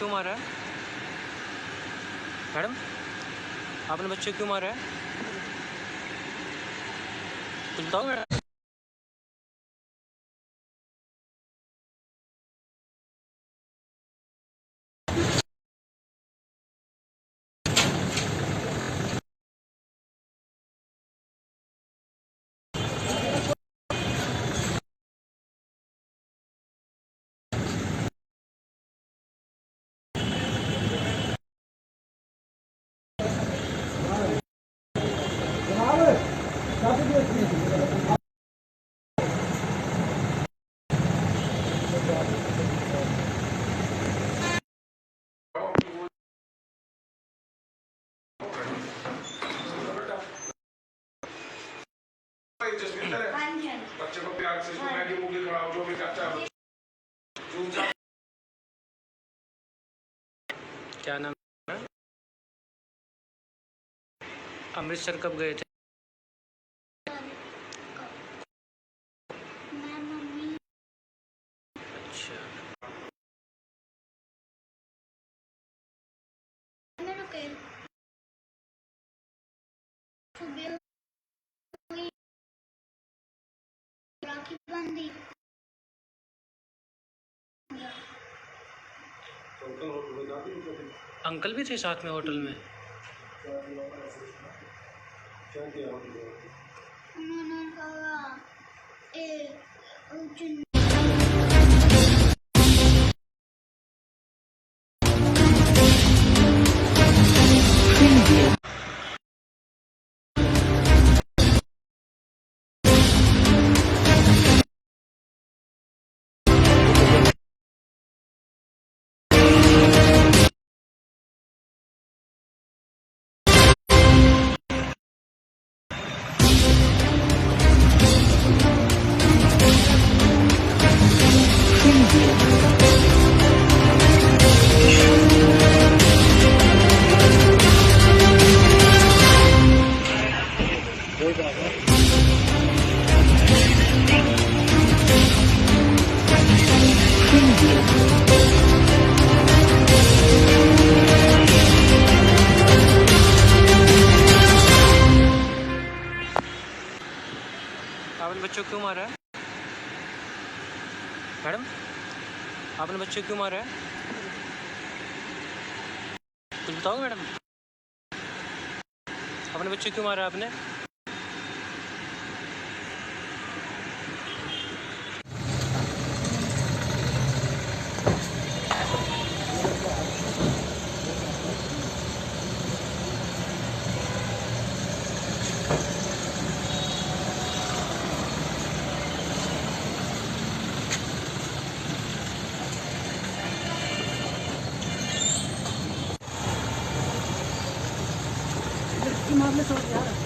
क्यों मारा है मैडम? आपने बच्चे क्यों मारा है? कुछ बताओ मैडम। बच्चे को प्यार से मैगी मूगी खिलाओ, जो भी करता है। क्या नाम है? अमृतसर कब गए थे? अच्छा, राखी बंदी अंकल भी थे साथ में होटल में? उन्होंने कहा आपने बच्चों क्यों मारा है मैडम? आपने बच्चे क्यों मारा है? कुछ बताओ मैडम। अपने बच्चे क्यों मारा आपने? मामले समझ आ रहा है।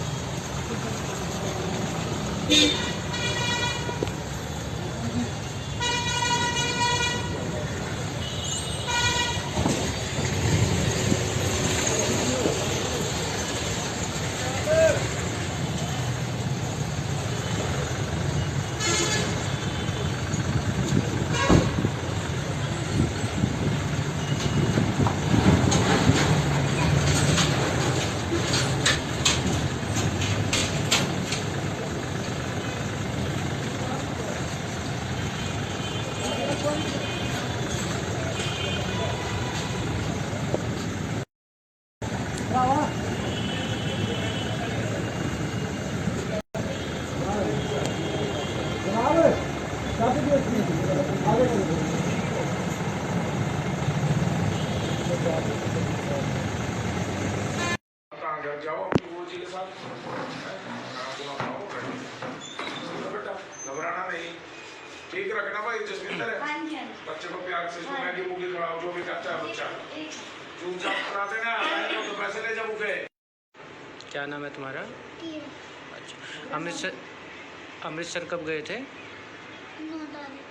जाओ वो जी के साथ बेटा, घबराना नहीं, ठीक रखना भाई। जसविंदर है, बच्चे को प्यार से मैगी मूगी खिलाओ, जो भी करता है बच्चा। चुपचाप कराते ना, तो पैसे ले जाओ के। क्या नाम है तुम्हारा? अच्छा, अमृतसर कब गए थे? 9 तारीख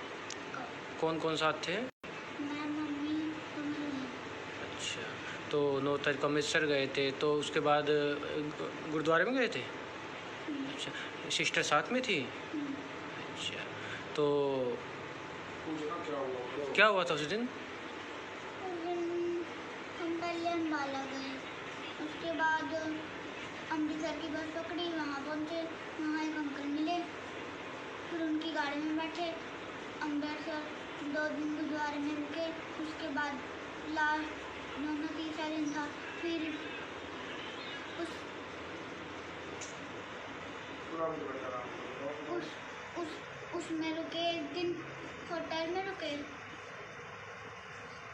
को। कौन कौन साथ थे? मैं, मम्मी और मम्मी। अच्छा, तो 9 तारीख को अमृतसर गए थे, तो उसके बाद गुरुद्वारे में गए थे? अच्छा, सिस्टर साथ में थी? अच्छा, तो क्या हुआ था उस दिन? उस दिन बाद अमृतसर की बस पकड़ी, वहाँ पहुँचे, वहाँ एक अंकल मिले, फिर उनकी गाड़ी में बैठे, अमृतसर 2 दिन गुरुद्वारे में रुके। उसके बाद लास्ट 2-3 दिन था, फिर उसमें रुके, एक दिन होटल में रुके।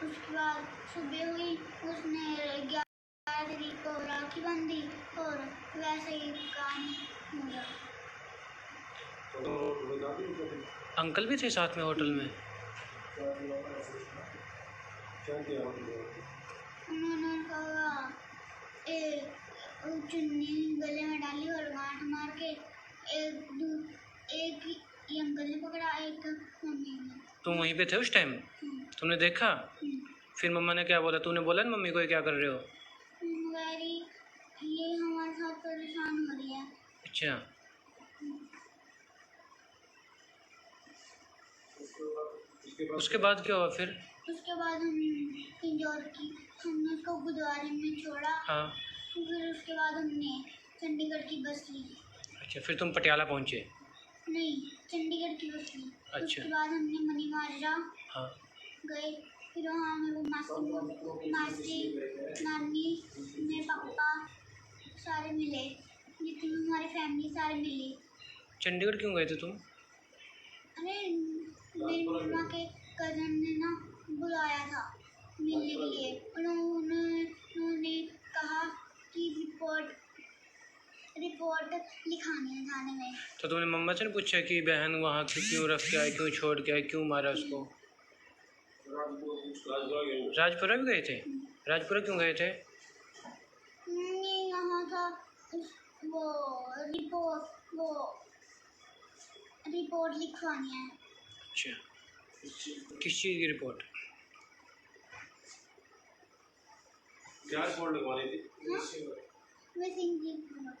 उसके बाद सुबह हुई, उसने 11 तारीख को राखी बांधी और वैसे ही कहानी हो गया। अंकल भी थे साथ में होटल में? उन्होंने कहा चुन्नी गले में डाली और गांठ मार के एक ही अंकल ने पकड़ा, एक मम्मी ने। तुम वहीं पे थे उस टाइम? तुमने देखा? फिर मम्मा ने क्या बोला? तूने बोला ना मम्मी को ये क्या कर रहे हो? वेरी ये हमारे साथ परेशान हो रही है। अच्छा, उसके बाद क्या हुआ फिर? उसके बाद हमने उसको गुरुद्वारे में छोड़ा। हाँ। फिर उसके बाद हमने चंडीगढ़ की बस ली। अच्छा, फिर तुम पटियाला पहुँचे? नहीं, चंडीगढ़ की बस ली। अच्छा। उसके बाद हमने मनी माजरा हाँ। गए, फिर वहाँ हमें वो मासी नानी मेरे पापा सारे मिले, जितनी हमारी फैमिली सारे मिली। चंडीगढ़ क्यों गए थे तुम? अरे मेरी मम्मा के कज़न ने ना बुलाया था मिलने के लिए। उन्होंने कहा कि रिपोर्ट लिखानी है थाने में। तो तुमने मम्मा से नहीं पूछा कि बहन वहाँ क्यों रख के आई, क्यों छोड़ के आई, क्यों मारा उसको? राजपुरा भी गए थे? राजपुरा क्यों गए थे? यहाँ था वो रिपोर्ट लिखवानी है। अच्छा, किस चीज़ की रिपोर्ट? क्या रिपोर्ट लगवानी थी? मिसिंग की रिपोर्ट।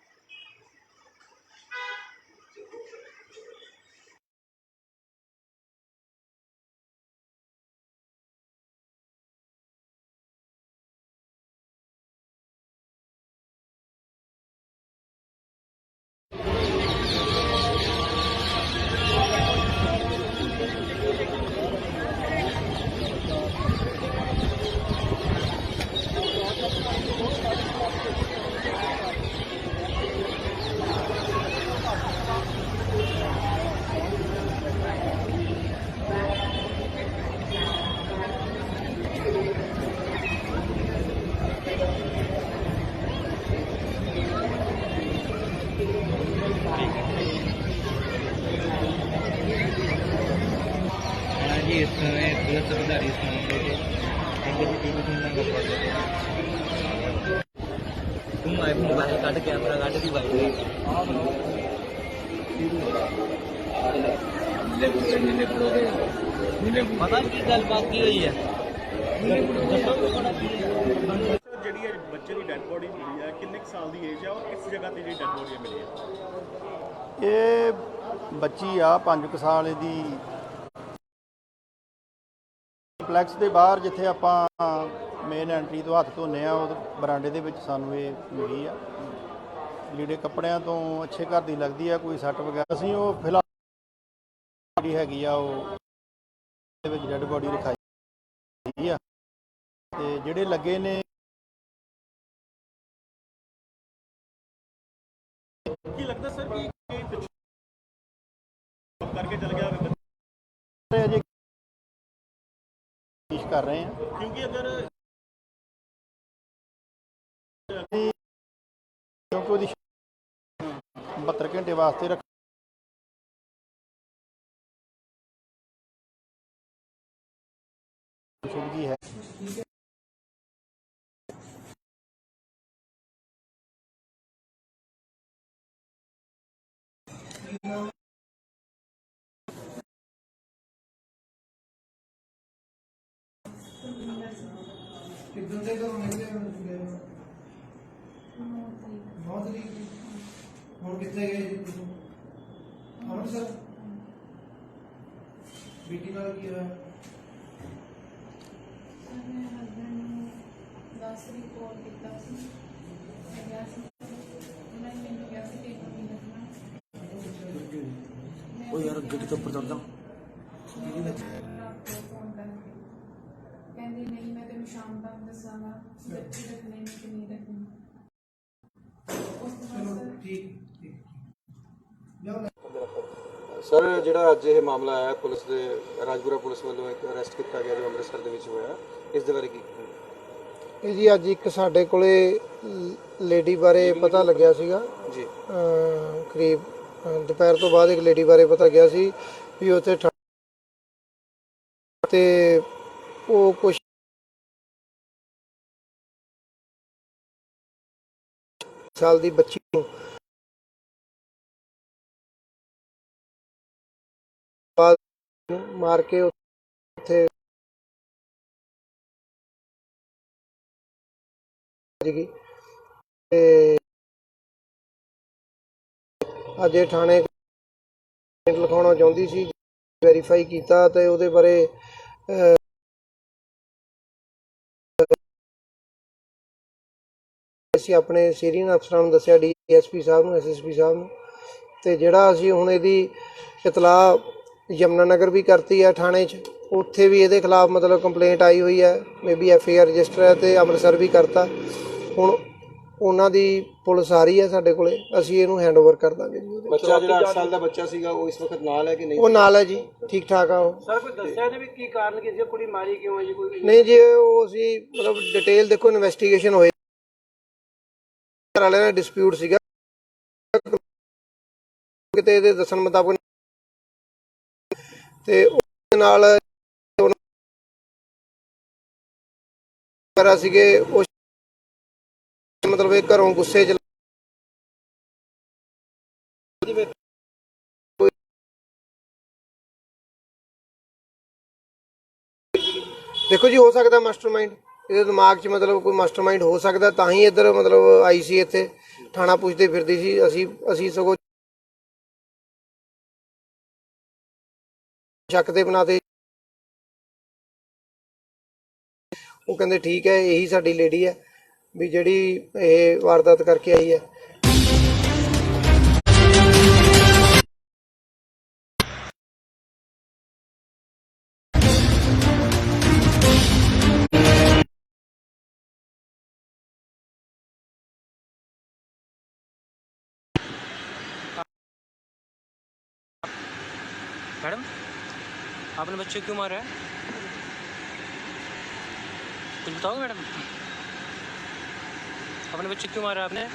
इस समय पुलिस अधिकारी इस मामले के तुम आए मोबाइल काट कैमरा काट दी भाई पता की गलबात की हुई है ਜਿਹੜੀ ਅੱਜ ਬੱਚੇ ਦੀ ਡੈਡ ਬੋਡੀ ਮਿਲੀ ਹੈ ਕਿੰਨੇ ਕੁ ਸਾਲ ਦੀ ਏਜ ਹੈ ਔਰ ਕਿਸ ਜਗ੍ਹਾ ਤੇ ਜਿਹੜੀ ਡੈਡ ਬੋਡੀ ਮਿਲੀ ਹੈ? ਇਹ ਬੱਚੀ ਆ 5 ਸਾਲ ਦੀ। ਕੰਪਲੈਕਸ ਦੇ ਬਾਹਰ ਜਿੱਥੇ ਆਪਾਂ ਮੇਨ ਐਂਟਰੀ ਤੋਂ ਹੱਥ ਧੋਨੇ ਆ ਉਹ ਬਰਾਂਡੇ ਦੇ ਵਿੱਚ ਸਾਨੂੰ ਇਹ ਮਿਲੀ ਆ। ਲੀੜੇ ਕੱਪੜਿਆਂ ਤੋਂ ਅੱਛੇ ਘਰ ਦੀ ਲੱਗਦੀ ਆ, ਕੋਈ ਸੱਟ ਵਗੈਰਾ ਅਸੀਂ ਉਹ ਫਿਲਹਾਲ ਜਿਹੜੀ ਹੈਗੀ ਆ ਉਹ ਦੇ ਵਿੱਚ ਡੈਡ ਬੋਡੀ ਰਖਾਈ ਆ ਤੇ ਜਿਹੜੇ ਲੱਗੇ ਨੇ ਕੀ ਲੱਗਦਾ ਸਰ ਕਿ ਪਿੱਛੇ ਕਰਕੇ ਚਲ ਗਿਆ ਹੋਵੇ ਅਜੇ ਕੋਸ਼ਿਸ਼ ਕਰ ਰਹੇ ਆ ਕਿਉਂਕਿ ਅਗਰ ਕਿਉਂਕਿ ਉਹਦੀ 72 ਘੰਟੇ ਵਾਸਤੇ ਰੱਖ ਸੁਭਗੀ ਹੈ। कितने से तो मिलते हैं बहुत तरीक और कितने गए अमृतसर बेटी का किया हस्बैंड 10 तरीक कॉल किया ਮੈਂ ਗਿਆ ਸੀ ਉਹਨਾਂ ਨੇ ਮੈਨੂੰ ਕਿਹਾ ਸੀ ਟੇਬਲ ਨਹੀਂ ਰੱਖਣਾ ਉਹ ਯਾਰ ਗੱਡੀ ਤੋਂ ਉੱਪਰ ਚੜ ਜਾ ਫੋਨ ਕਰਕੇ ਕਹਿੰਦੀ ਨਹੀਂ ਮੈਂ ਤੈਨੂੰ ਸ਼ਾਮ ਤੱਕ ਦੱਸਾਂਗਾ ਬੱਚੇ ਰੱਖਣੇ ਨੇ ਕਿ ਨਹੀਂ ਰੱਖਣੇ ਉਸ ਤੋਂ ਚਲੋ ਬਾਅਦ ਠੀਕ ਠੀਕ ਜਾਓ ਸਰ ਜਿਹੜਾ ਅੱਜ ਇਹ ਮਾਮਲਾ ਆਇਆ ਪੁਲਿਸ ਦੇ ਰਾਜਪੁਰਾ ਪੁਲਿਸ ਵੱਲੋਂ ਇੱਕ ਅਰੈਸਟ ਕੀਤਾ ਗਿਆ ਜੋ ਅੰਮ੍ਰਿਤਸਰ ਦੇ ਵਿੱਚ ਹੋਇਆ ਇਸ ਦੇ ਬਾਰੇ ਕੀ ਕਹੋਗੇ? ਇਹ ਜੀ ਅੱਜ ਇੱਕ ਸਾਡੇ ਕੋਲੇ ਲੇਡੀ ਬਾਰੇ ਪਤਾ ਲੱਗਿਆ ਸੀਗਾ ਜੀ ਕਰੀਬ ਦੁਪਹਿਰ ਤੋਂ ਬਾਅਦ ਇੱਕ ਲੇਡੀ ਬਾਰੇ ਪਤਾ ਗਿਆ ਸੀ ਵੀ ਉੱਥੇ ਤੇ ਉਹ ਕੁਝ ਸਾਲ ਦੀ ਬੱਚੀ ਨੂੰ ਮਾਰ ਕੇ ਉੱਥੇ ਤੇ ਅੱਜ ਇਹ ਥਾਣੇ ਲਿਖਾਉਣਾ ਚਾਹੁੰਦੀ ਸੀ ਵੈਰੀਫਾਈ ਕੀਤਾ ਤੇ ਉਹਦੇ ਬਾਰੇ ਅਸੀਂ ਆਪਣੇ ਸੀਨੀਅਰ ਅਫਸਰਾਂ ਨੂੰ ਦੱਸਿਆ ਡੀਐਸਪੀ ਸਾਹਿਬ ਨੂੰ ਐਸਐਸਪੀ ਸਾਹਿਬ ਨੂੰ ਤੇ ਜਿਹੜਾ ਅਸੀਂ ਹੁਣ ਇਹਦੀ ਇਤਲਾਹ ਯਮਨਾ ਨਗਰ ਵੀ ਕਰਤੀ ਹੈ ਥਾਣੇ 'ਚ ਉੱਥੇ ਵੀ ਇਹਦੇ ਖਿਲਾਫ ਮਤਲਬ ਕੰਪਲੇਂਟ ਆਈ ਹੋਈ ਹੈ ਮੇਬੀ ਐਫਆਈਆਰ ਰਜਿਸਟਰ ਹੈ ਤੇ ਅੰਮ੍ਰਿਤਸਰ ਵੀ ਕਰਤਾ ਹੁਣ ਉਹਨਾਂ ਦੀ ਪੁਲਿਸ ਆ ਰਹੀ ਹੈ ਸਾਡੇ ਕੋਲੇ ਅਸੀਂ ਇਹਨੂੰ ਹੈਂਡਓਵਰ ਕਰ ਦਾਂਗੇ ਜੀ ਬੱਚਾ ਜਿਹੜਾ 8 ਸਾਲ ਦਾ ਬੱਚਾ ਸੀਗਾ ਉਹ ਇਸ ਵਕਤ ਨਾਲ ਹੈ ਕਿ ਨਹੀਂ? ਉਹ ਨਾਲ ਹੈ ਜੀ ਠੀਕ ਠਾਕ ਆ ਉਹ ਸਰ ਕੋਈ ਦੱਸਿਆ ਨੇ ਵੀ ਕੀ ਕਾਰਨ ਕੀ ਸੀ ਕੁੜੀ ਮਾਰੀ ਕਿਉਂ ਹੈ ਜੀ ਕੋਈ ਨਹੀਂ ਜੀ ਉਹ ਅਸੀਂ ਮਤਲਬ ਡਿਟੇਲ ਦੇਖੋ ਇਨਵੈਸਟੀਗੇਸ਼ਨ ਹੋਏ ਘਰ ਵਾਲਿਆਂ ਨਾਲ ਡਿਸਪਿਊਟ ਸੀਗਾ ਕਿਤੇ ਇਹਦੇ ਦੱਸਣ ਮੁਤਾਬਕ ਤੇ ਉਹਦੇ ਨਾਲ ਕਰਾ ਸੀਗੇ ਉਹ ਮਤਲਬ ਇਹ ਘਰੋਂ ਗੁੱਸੇ 'ਚ ਦੇਖੋ ਜੀ ਹੋ ਸਕਦਾ ਮਾਸਟਰਮਾਈਂਡ ਇਹਦੇ ਦਿਮਾਗ 'ਚ ਮਤਲਬ ਕੋਈ ਮਾਸਟਰਮਾਈਂਡ ਹੋ ਸਕਦਾ ਤਾਂ ਹੀ ਇੱਧਰ ਮਤਲਬ ਆਈ ਸੀ ਇੱਥੇ ਥਾਣਾ ਪੁੱਛਦੇ ਫਿਰਦੀ ਸੀ ਅਸੀਂ ਸਗੋਂ ਸ਼ੱਕ ਦੇ ਬਣਾ ਤੇ ਉਹ ਕਹਿੰਦੇ ਠੀਕ ਹੈ ਇਹੀ ਸਾਡੀ ਲੇਡੀ ਹੈ ਵੀ ਜਿਹੜੀ ਇਹ ਵਾਰਦਾਤ ਕਰਕੇ ਆਈ ਹੈ मैडम आपने बच्चे क्यों मारा है कुछ बताओ मैडम अपने बच्चे क्यों मारा आपने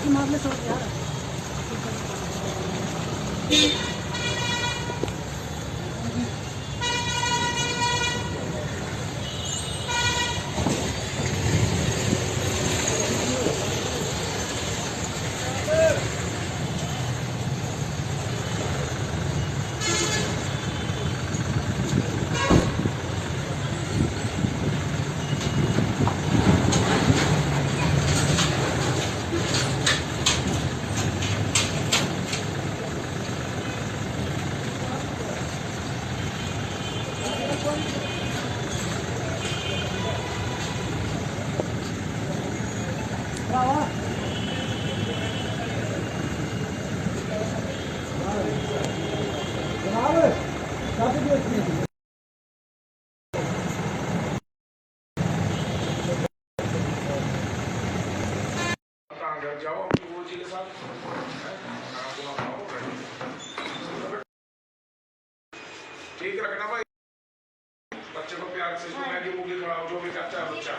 मामले समझ आ रहा है घर जाओ अपनी वो जी के साथ ठीक रखना भाई बच्चे को प्यार से मैगी मूगी खिलाओ जो भी करता है बच्चा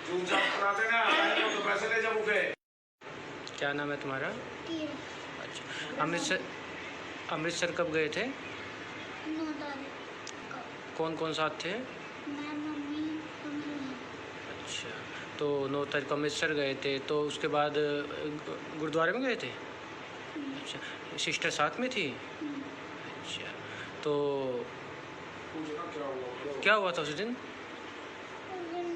चून-चाप करा देना तो पैसे ले जा बुके। क्या नाम है तुम्हारा? अच्छा अमृतसर कब गए थे? 9 तारीख को। कौन कौन साथ थे? मैं मम्मी तो मेरी बहन। अच्छा तो 9 तारीख को अमृतसर गए थे, तो उसके बाद गुरुद्वारे में गए थे। अच्छा, सिस्टर साथ में थी। अच्छा, तो पूछना क्या हुआ था उस दिन? उस दिन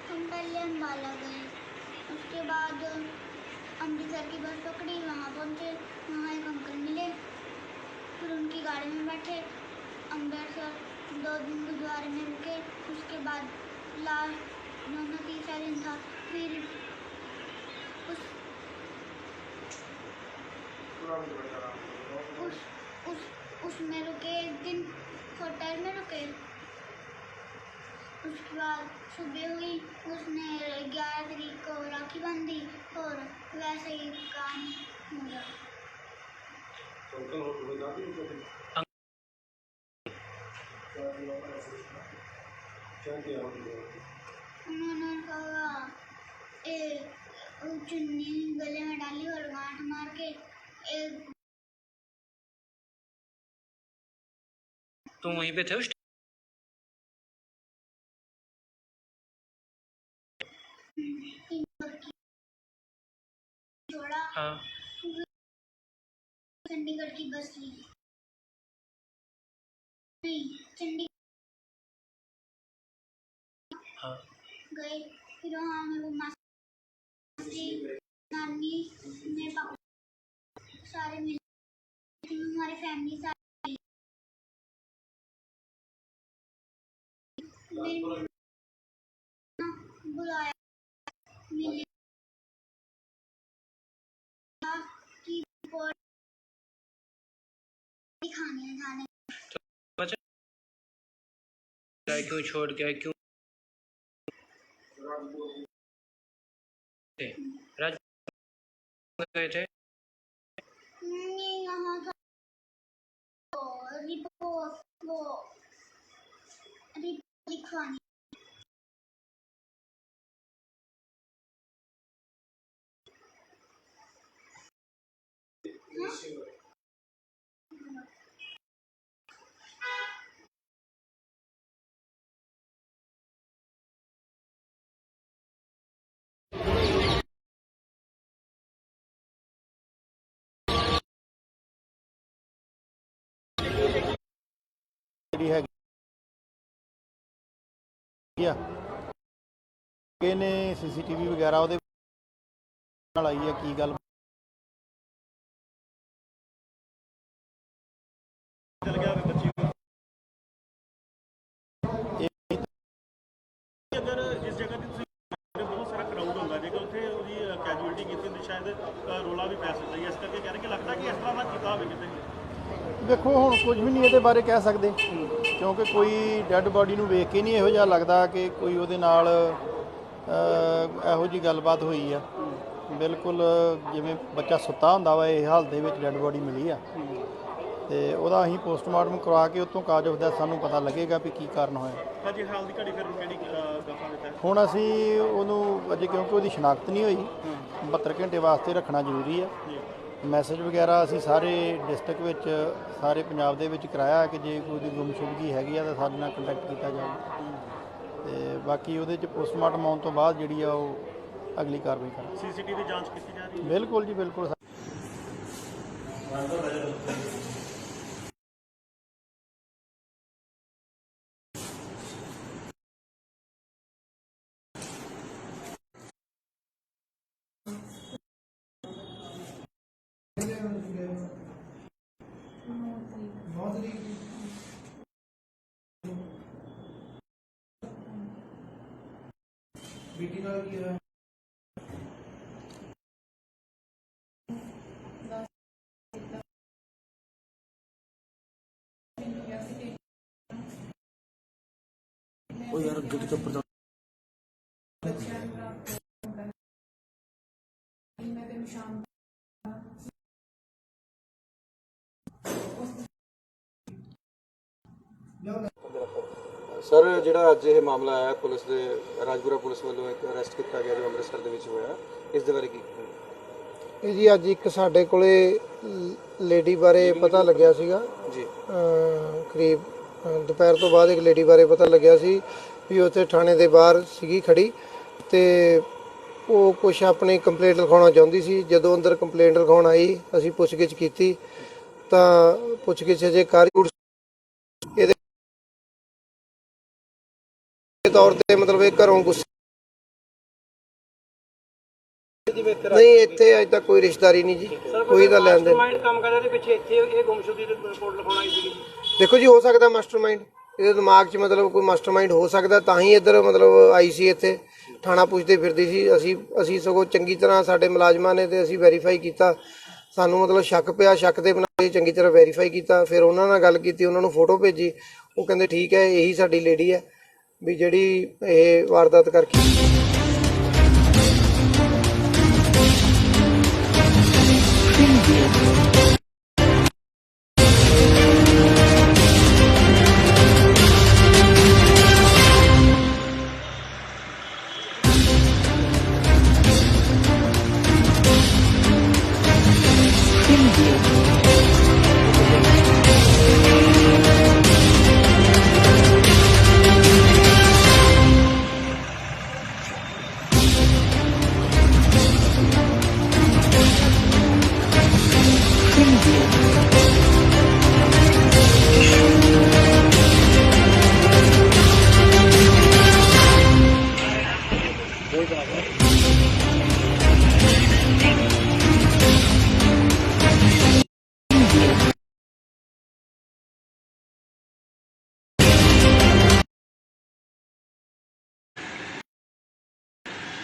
हम पहले अम्बाला गए, उसके बाद अमृतसर की बस पकड़ी, वहाँ पहुँचे, वहाँ एक अंकल मिले, फिर उनकी गाड़ी में बैठे, अमृतसर 2 दिन गुरुद्वारे में रुके, उसके बाद लास्ट तीसरा दिन था, फिर उसमें रुके, एक दिन होटल में रुके, उसके बाद सुबह हुई, उसने 11 तारीख को राखी बांधी और वैसे ही काम हो गया। उन्होंने कहा चुन्नी गले में डाली और गांठ मार के एक। तुम वहीं पे थे उस छोड़ा, हाँ। चंडीगढ़ की बस ली, नहीं चंडीगढ़ हाँ। गए, फिर वहाँ हमें वो मासी नानी मेरे पापा सारे मिले, हमारी फैमिली सारी बुलाया, मिले कि रिपोर्ट दिखाने जाने। क्यों छोड़ के क्यों गए थे? यहाँ था रिपोर्ट लिखवानी। ਜਿਹੜੀ ਹੈਗੀ ਆ ਇਹਨੇ ਸੀਸੀਟੀਵੀ ਵਗੈਰਾ ਉਹਦੇ ਨਾਲ ਆਈ ਹੈ ਕੀ ਗੱਲ ਚੱਲ ਗਿਆ ਬੱਚੀ ਅਗਰ ਜਿਸ ਜਗ੍ਹਾ ਤੇ ਤੁਸੀਂ ਬਹੁਤ ਸਾਰਾ ਕਰਾਊਡ ਹੁੰਦਾ ਜੇਕਰ ਉੱਥੇ ਉਹਦੀ ਕੈਜੂਅਲਟੀ ਕੀਤੀ ਹੁੰਦੀ ਸ਼ਾਇਦ ਰੋਲਾ ਵੀ ਪੈ ਸਕਦਾ ਇਸ ਕਰਕੇ ਕਹਿ ਰਹੇ ਕਿ ਲੱਗਦਾ ਕਿ ਇਸ ਤਰ੍ਹਾਂ ਦਾ ਕੀਤਾ ਹੋਵੇ ਕਿਤੇ। ਦੇਖੋ ਹੁਣ ਕੁਝ ਵੀ ਨਹੀਂ ਇਹਦੇ ਬਾਰੇ ਕਹਿ ਸਕਦੇ ਕਿਉਂਕਿ ਕੋਈ ਡੈੱਡ ਬਾਡੀ ਨੂੰ ਵੇਖ ਕੇ ਨਹੀਂ ਇਹੋ ਜਿਹਾ ਲੱਗਦਾ ਕਿ ਕੋਈ ਉਹਦੇ ਨਾਲ ਇਹੋ ਜਿਹੀ ਗੱਲਬਾਤ ਹੋਈ ਆ। ਬਿਲਕੁਲ ਜਿਵੇਂ ਬੱਚਾ ਸੁੱਤਾ ਹੁੰਦਾ ਵਾ ਇਹ ਹਾਲਤ ਦੇ ਵਿੱਚ ਡੈੱਡ ਬਾਡੀ ਮਿਲੀ ਆ ਤੇ ਉਹਦਾ ਅਸੀਂ ਪੋਸਟਮਾਰਟਮ ਕਰਵਾ ਕੇ ਉੱਥੋਂ ਕਾਜ ਆਫ ਡੈਥ ਸਾਨੂੰ ਪਤਾ ਲੱਗੇਗਾ ਵੀ ਕੀ ਕਾਰਨ ਹੋਇਆ। ਹਾਂਜੀ ਹਾਲ ਦੀ ਘੜੀ ਫਿਰ ਕਿਹੜੀ ਦਫਾ ਦਿੱਤਾ ਹੁਣ ਅਸੀਂ ਉਹਨੂੰ ਅਜੇ ਕਿਉਂਕਿ ਉਹਦੀ ਸ਼ਨਾਖਤ ਨਹੀਂ ਹੋਈ 72 ਘੰਟੇ ਵਾਸਤੇ ਰੱਖਣਾ ਜ਼ਰੂਰੀ ਆ। ਮੈਸੇਜ ਵਗੈਰਾ ਅਸੀਂ ਸਾਰੇ ਡਿਸਟ੍ਰਿਕਟ ਵਿੱਚ ਸਾਰੇ ਪੰਜਾਬ ਦੇ ਵਿੱਚ ਕਰਾਇਆ ਕਿ ਜੇ ਕੋਈ ਦੀ ਗੁੰਮਸ਼ੁਦਗੀ ਹੈਗੀ ਆ ਤਾਂ ਸਾਡੇ ਨਾਲ ਕੰਟੈਕਟ ਕੀਤਾ ਜਾਵੇ ਤੇ ਬਾਕੀ ਉਹਦੇ 'ਚ ਪੋਸਟਮਾਰਟਮ ਆਉਣ ਤੋਂ ਬਾਅਦ ਜਿਹੜੀ ਆ ਉਹ ਅਗਲੀ ਕਾਰਵਾਈ ਕਰਾਂਗੇ। ਸੀਸੀਟੀਵੀ ਜਾਂਚ ਕੀਤੀ ਜਾ ਰਹੀ ਹੈ। ਬਿਲਕੁਲ ਜੀ ਬਿਲਕੁਲ। बेटी का की है ਉਹ ਯਾਰ ਅੱਗੇ ਤੋਂ मैं तेन शाम ਸਰ ਜਿਹੜਾ ਅੱਜ ਇਹ ਮਾਮਲਾ ਆਇਆ ਪੁਲਿਸ ਦੇ ਰਾਜਪੁਰਾ ਪੁਲਿਸ ਵੱਲੋਂ ਇੱਕ ਅਰੈਸਟ ਕੀਤਾ ਗਿਆ ਜੋ ਅੰਮ੍ਰਿਤਸਰ ਦੇ ਵਿੱਚ ਹੋਇਆ ਇਸ ਦੇ ਬਾਰੇ ਕੀ ਇਹ ਜੀ ਅੱਜ ਇੱਕ ਸਾਡੇ ਕੋਲੇ ਲੇਡੀ ਬਾਰੇ ਪਤਾ ਲੱਗਿਆ ਸੀਗਾ ਜੀ ਕਰੀਬ ਦੁਪਹਿਰ ਤੋਂ ਬਾਅਦ ਇੱਕ ਲੇਡੀ ਬਾਰੇ ਪਤਾ ਲੱਗਿਆ ਸੀ ਵੀ ਉੱਥੇ ਥਾਣੇ ਦੇ ਬਾਹਰ ਸੀਗੀ ਖੜੀ ਤੇ ਉਹ ਕੁਛ ਆਪਣੀ ਕੰਪਲੇਂਟ ਲਿਖਾਉਣਾ ਚਾਹੁੰਦੀ ਸੀ। ਜਦੋਂ ਅੰਦਰ ਕੰਪਲੇਂਟ ਲਿਖਾਉਣ ਆਈ ਅਸੀਂ ਪੁੱਛਗਿੱਛ ਕੀਤੀ ਤਾਂ ਪੁੱਛਗਿੱਛ ਅਜੇ ਕਾਰੀ ਇਹਦੇ ਤੌਰ ਤੇ ਮਤਲਬ ਇਹ ਘਰੋਂ ਗੁੱਸੇ ਨਹੀਂ, ਇੱਥੇ ਅਜੇ ਤੱਕ ਕੋਈ ਰਿਸ਼ਤੇਦਾਰੀ ਨਹੀਂ ਜੀ, ਕੋਈ ਤਾਂ ਲੈਣ ਦੇਣ। ਕੰਮ ਕਰਦੇ ਦੇ ਪਿੱਛੇ ਇੱਥੇ ਇਹ ਗੁੰਮਸ਼ੁਦਗੀ ਦੀ ਰਿਪੋਰਟ ਲਿਖਾਉਣਾ ਆਈ ਸੀ। ਦੇਖੋ ਜੀ, ਹੋ ਸਕਦਾ ਮਾਸਟਰਮਾਈਂਡ ਇਹਦੇ ਦਿਮਾਗ 'ਚ ਮਤਲਬ ਕੋਈ ਮਾਸਟਰਮਾਈਂਡ ਹੋ ਸਕਦਾ, ਤਾਂ ਹੀ ਇੱਧਰ ਮਤਲਬ ਆਈ ਸੀ, ਇੱਥੇ ਥਾਣਾ ਪੁੱਛਦੇ ਫਿਰਦੀ ਸੀ। ਅਸੀਂ ਸਗੋਂ ਚੰਗੀ ਤਰ੍ਹਾਂ ਸਾਡੇ ਮੁਲਾਜ਼ਮਾਂ ਨੇ ਤੇ ਅਸੀਂ ਵੈਰੀਫਾਈ ਕੀਤਾ, ਸਾਨੂੰ ਮਤਲਬ ਸ਼ੱਕ ਪਿਆ, ਸ਼ੱਕ ਦੇ ਬਣਾ ਕੇ ਚੰਗੀ ਤਰ੍ਹਾਂ ਵੈਰੀਫਾਈ ਕੀਤਾ। ਫਿਰ ਉਹਨਾਂ ਨਾਲ ਗੱਲ ਕੀਤੀ, ਉਹਨਾਂ ਨੂੰ ਫੋਟੋ ਭੇਜੀ, ਉਹ ਕਹਿੰਦੇ ਠੀਕ ਹੈ ਇਹੀ ਸਾਡੀ ਲੇਡੀ ਹੈ ਵੀ ਜਿਹੜੀ ਇਹ ਵਾਰਦਾਤ ਕਰਕੇ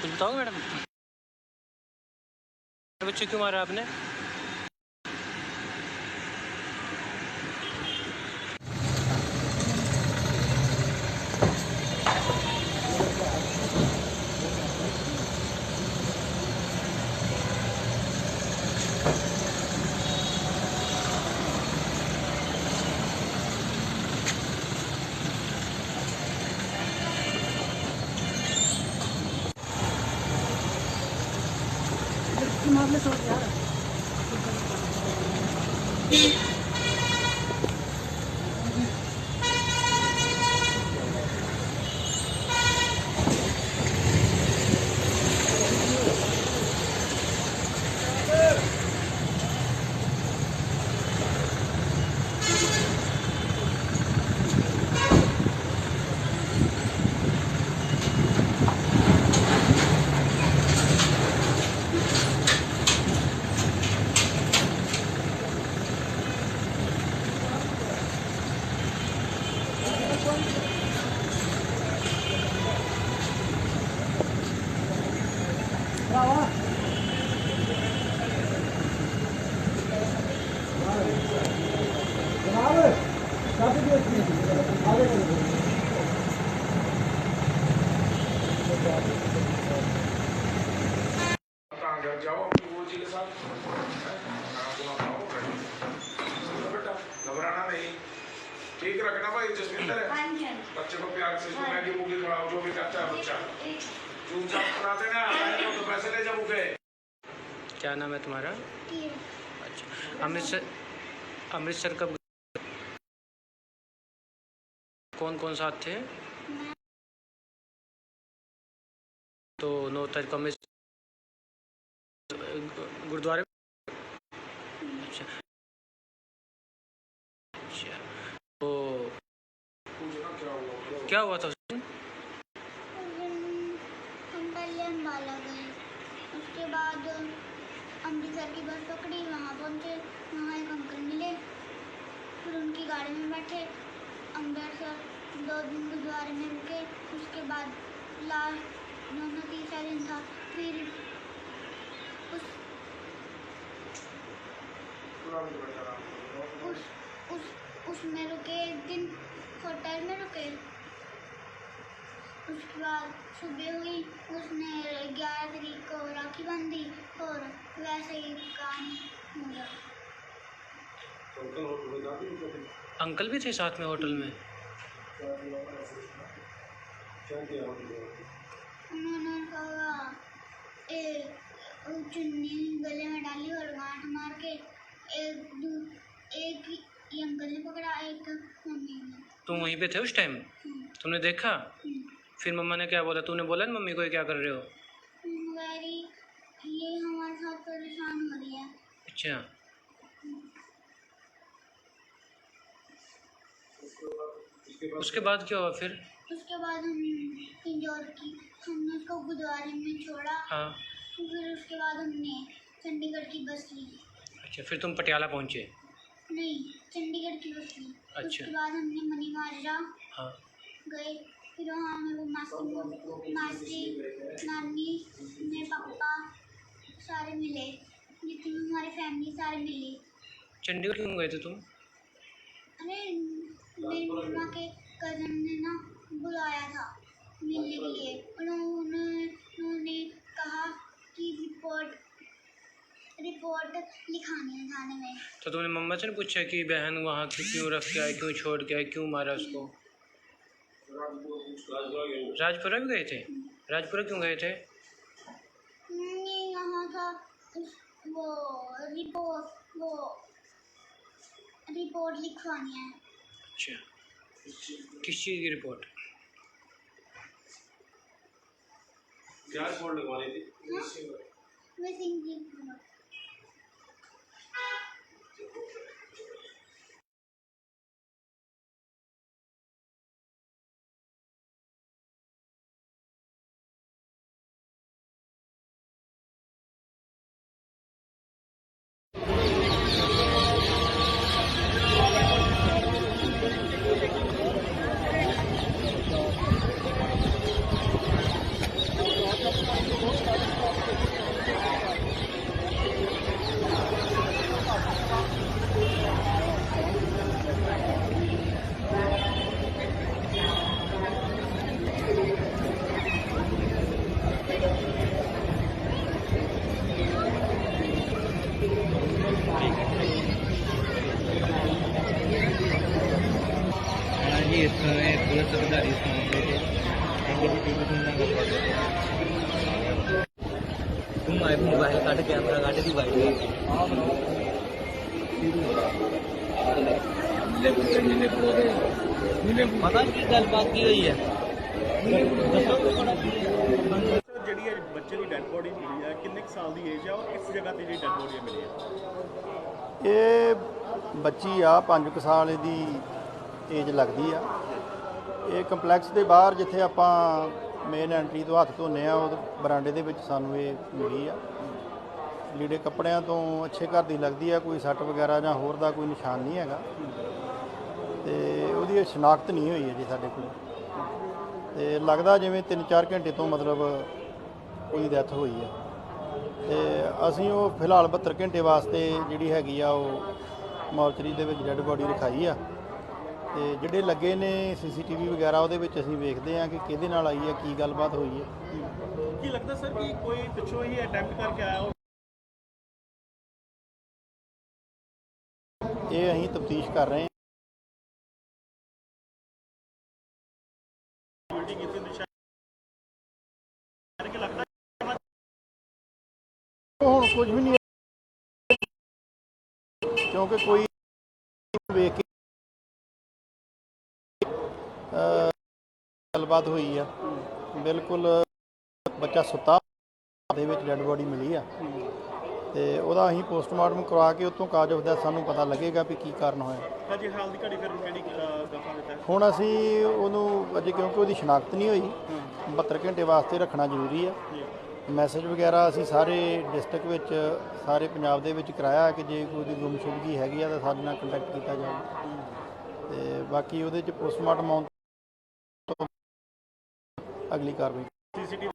कुछ बताओगे मैडम, बच्चे क्यों मारा आपने? मामले समझ आ रहा है। जाओ अपनी वो जी के साथ बेटा, घबराना नहीं, ठीक रखना भाई। जसविंदर है, बच्चे को प्यार से मैगी मुगी खिलाओ, जो भी करता है बच्चा चुपचाप कराते ना, तो पैसे ले जाओ मुझे। क्या नाम है तुम्हारा? अच्छा, अमृतसर कब? कौन कौन साथ थे? तो 9 तारीख को गुरुद्वारे। अच्छा अच्छा, तो क्या हुआ था उस दिन? हम पहले अम्बाला गए, उसके बाद अमृतसर की बस पकड़ी, वहाँ पहुँचे, वहाँ एक अंकल मिले, फिर उनकी गाड़ी में बैठे, अमृतसर 2 दिन गुरुद्वारे में रुके। उसके बाद लास्ट 2-3 दिन था, फिर उसमें रुके, एक दिन होटल में रुके। उसके बाद सुबह हुई, उसने 11 तारीख को राखी बांधी और वैसे ही कहानी हो गया। अंकल भी थे साथ में होटल में? उन्होंने कहा चुन्नी गले में डाली और गांठ मार के एक अंकल ने पकड़ा, एक मम्मी ने। तुम वहीं पे थे उस टाइम? तुमने देखा? फिर मम्मा ने क्या बोला? तूने बोला ना मम्मी को ये क्या कर रहे हो? मेरी ये हमारे साथ परेशान हो रही है। अच्छा, उसके बाद क्या हुआ फिर? उसके बाद हमने उसको गुरुद्वारे में छोड़ा। हाँ। फिर उसके बाद हमने चंडीगढ़ की बस ली। अच्छा, फिर तुम पटियाला पहुँचे? नहीं, चंडीगढ़ की बस ली। अच्छा। उसके बाद हमने मनी माजरा हाँ। गए। फिर वहाँ हमें वो मासी नानी मेरे पापा सारे मिले, जितनी हमारी फैमिली सारे मिली। चंडीगढ़ क्यों गए थे तुम? अरे मेरी मम्मा के कज़न ने ना बुलाया था मिलने के लिए। उन्होंने कहा कि रिपोर्ट लिखानी है थाने में। तो तुमने मम्मा से नहीं पूछा कि बहन वहाँ क्यों रख के आई, क्यों छोड़ के आई, क्यों मारा उसको? राजपुरा भी गए थे? राजपुरा क्यों गए थे? यहाँ था वो रिपोर्ट लिखवानी है। अच्छा, किस चीज़ की रिपोर्ट? क्या रिपोर्ट लगवानी थी? मिसिंग की रिपोर्ट। हाँ जी, इस समय पुलिस अधिकारी इस मामले के आगे की टीम सुनना कर तुम आए मोबाइल काट कैमरा काट दी भाई पता की गलबात की हुई है ਜਿਹੜੀ ਇਹ ਬੱਚੇ ਦੀ ਡੈਡ ਬੋਡੀ ਮਿਲੀ ਹੈ ਕਿੰਨੇ ਕੁ ਸਾਲ ਦੀ ਏਜ ਹੈ ਔਰ ਕਿਸ ਜਗ੍ਹਾ ਤੇ ਜਿਹੜੀ ਡੈਡ ਬੋਡੀ ਮਿਲੀ ਹੈ? ਇਹ ਬੱਚੀ ਆ 5 ਸਾਲ ਦੀ ਏਜ ਲੱਗਦੀ ਆ। ਇਹ ਕੰਪਲੈਕਸ ਦੇ ਬਾਹਰ ਜਿੱਥੇ ਆਪਾਂ ਮੇਨ ਐਂਟਰੀ ਤੋਂ ਹੱਥ ਧੋਨੇ ਆ ਉਹ ਬਰਾਂਡੇ ਦੇ ਵਿੱਚ ਸਾਨੂੰ ਇਹ ਮਿਲੀ ਆ। ਲੀੜੇ ਕੱਪੜਿਆਂ ਤੋਂ ਅੱਛੇ ਘਰ ਦੀ ਲੱਗਦੀ ਆ, ਕੋਈ ਸੱਟ ਵਗੈਰਾ ਜਾਂ ਹੋਰ ਦਾ ਕੋਈ ਨਿਸ਼ਾਨ ਨਹੀਂ ਹੈਗਾ ਤੇ ਉਹਦੀ ਸ਼ਨਾਖਤ ਨਹੀਂ ਹੋਈ ਹੈ ਜੀ ਸਾਡੇ ਕੋਲ। ਤੇ ਲੱਗਦਾ ਜਿਵੇਂ 3-4 ਘੰਟੇ ਤੋਂ ਮਤਲਬ ਉਹਦੀ ਡੈਥ ਹੋਈ ਆ ਤੇ ਅਸੀਂ ਉਹ ਫਿਲਹਾਲ 72 ਘੰਟੇ ਵਾਸਤੇ ਜਿਹੜੀ ਹੈਗੀ ਆ ਉਹ ਮੋਰਚਰੀ ਦੇ ਵਿੱਚ ਡੈੱਡ ਬੋਡੀ ਰਖਾਈ ਆ ਤੇ ਜਿਹੜੇ ਲੱਗੇ ਨੇ CCTV ਵਗੈਰਾ ਉਹਦੇ ਵਿੱਚ ਅਸੀਂ ਵੇਖਦੇ ਆ ਕਿ ਕਿਹਦੇ ਨਾਲ ਆਈ ਆ, ਕੀ ਗੱਲਬਾਤ ਹੋਈ ਹੈ। ਕੀ ਲੱਗਦਾ ਸਰ ਕਿ ਕੋਈ ਪਿੱਛੋਂ ਹੀ ਅਟੈਂਪਟ ਕਰਕੇ ਆਇਆ ਹੋ? ਇਹ ਅਸੀਂ ਤਫਤੀਸ਼ ਕਰ ਰਹੇ ਹਾਂ। ਹੁਣ ਕੁਝ ਵੀ ਨਹੀਂ ਕਿਉਂਕਿ ਕੋਈ ਵੇਖ ਕੇ ਗੱਲਬਾਤ ਹੋਈ ਆ। ਬਿਲਕੁਲ ਬੱਚਾ ਸੁੱਤਾ ਦੇ ਵਿੱਚ ਡੈੱਡ ਬੋਡੀ ਮਿਲੀ ਆ ਤੇ ਉਹਦਾ ਅਸੀਂ ਪੋਸਟਮਾਰਟਮ ਕਰਵਾ ਕੇ ਉੱਥੋਂ ਕਾਜ ਹੁੰਦਾ ਸਾਨੂੰ ਪਤਾ ਲੱਗੇਗਾ ਵੀ ਕੀ ਕਾਰਨ ਹੋਇਆ। ਹਾਂਜੀ, ਹਾਲ ਦੀ ਘੜੀ ਫਿਰ ਕਿਹੜੀ ਦਫਾ ਦਿੱਤਾ? ਹੁਣ ਅਸੀਂ ਉਹਨੂੰ ਅਜੇ ਕਿਉਂਕਿ ਉਹਦੀ ਸ਼ਨਾਖਤ ਨਹੀਂ ਹੋਈ 72 ਘੰਟੇ ਵਾਸਤੇ ਰੱਖਣਾ ਜ਼ਰੂਰੀ ਆ। ਮੈਸੇਜ ਵਗੈਰਾ ਅਸੀਂ ਸਾਰੇ ਡਿਸਟ੍ਰਿਕਟ ਵਿੱਚ ਸਾਰੇ ਪੰਜਾਬ ਦੇ ਵਿੱਚ ਕਰਾਇਆ ਕਿ ਜੇ ਕੋਈ ਦੀ ਗੁੰਮਸ਼ੁਦਗੀ ਹੈਗੀ ਆ ਤਾਂ ਸਾਡੇ ਨਾਲ ਕੰਟੈਕਟ ਕੀਤਾ ਜਾਵੇ ਤੇ ਬਾਕੀ ਉਹਦੇ 'ਚ ਪੋਸਟਮਾਰਟਮ ਆਉਣ ਤੋਂ ਅਗਲੀ ਕਾਰਵਾਈ। CCTV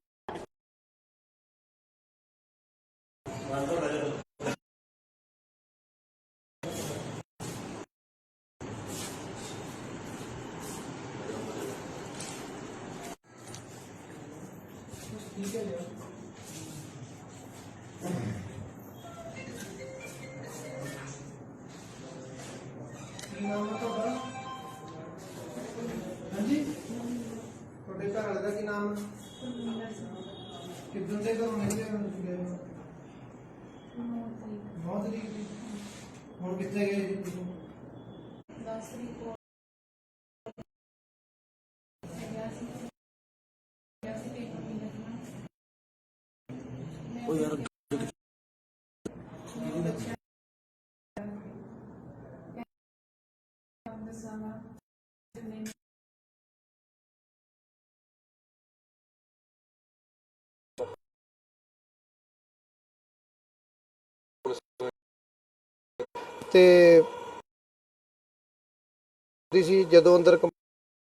ठीक है नाम है ਤੁਹਾਡਾ? ਹਾਂਜੀ ਤੁਹਾਡੇ ਘਰ ਵਾਲੇ ਦਾ ਕੀ ਨਾਮ ਹੈ? ਕਿੱਦਾਂ ਦੇ ਘਰੋਂ ਨਿਕਲੇ ਹੋ ਤੁਸੀਂ ਗਏ ਹੋ? 9 ਤਰੀਕ ਦੀ। ਹੁਣ ਕਿੱਥੇ ਗਏ ਜੀ ਤੁਸੀਂ? 10 ਤਰੀਕ ਦੱਸਾਂਗਾ ਨਹੀਂ ਤੇ ਸੀ ਜਦੋਂ ਅੰਦਰ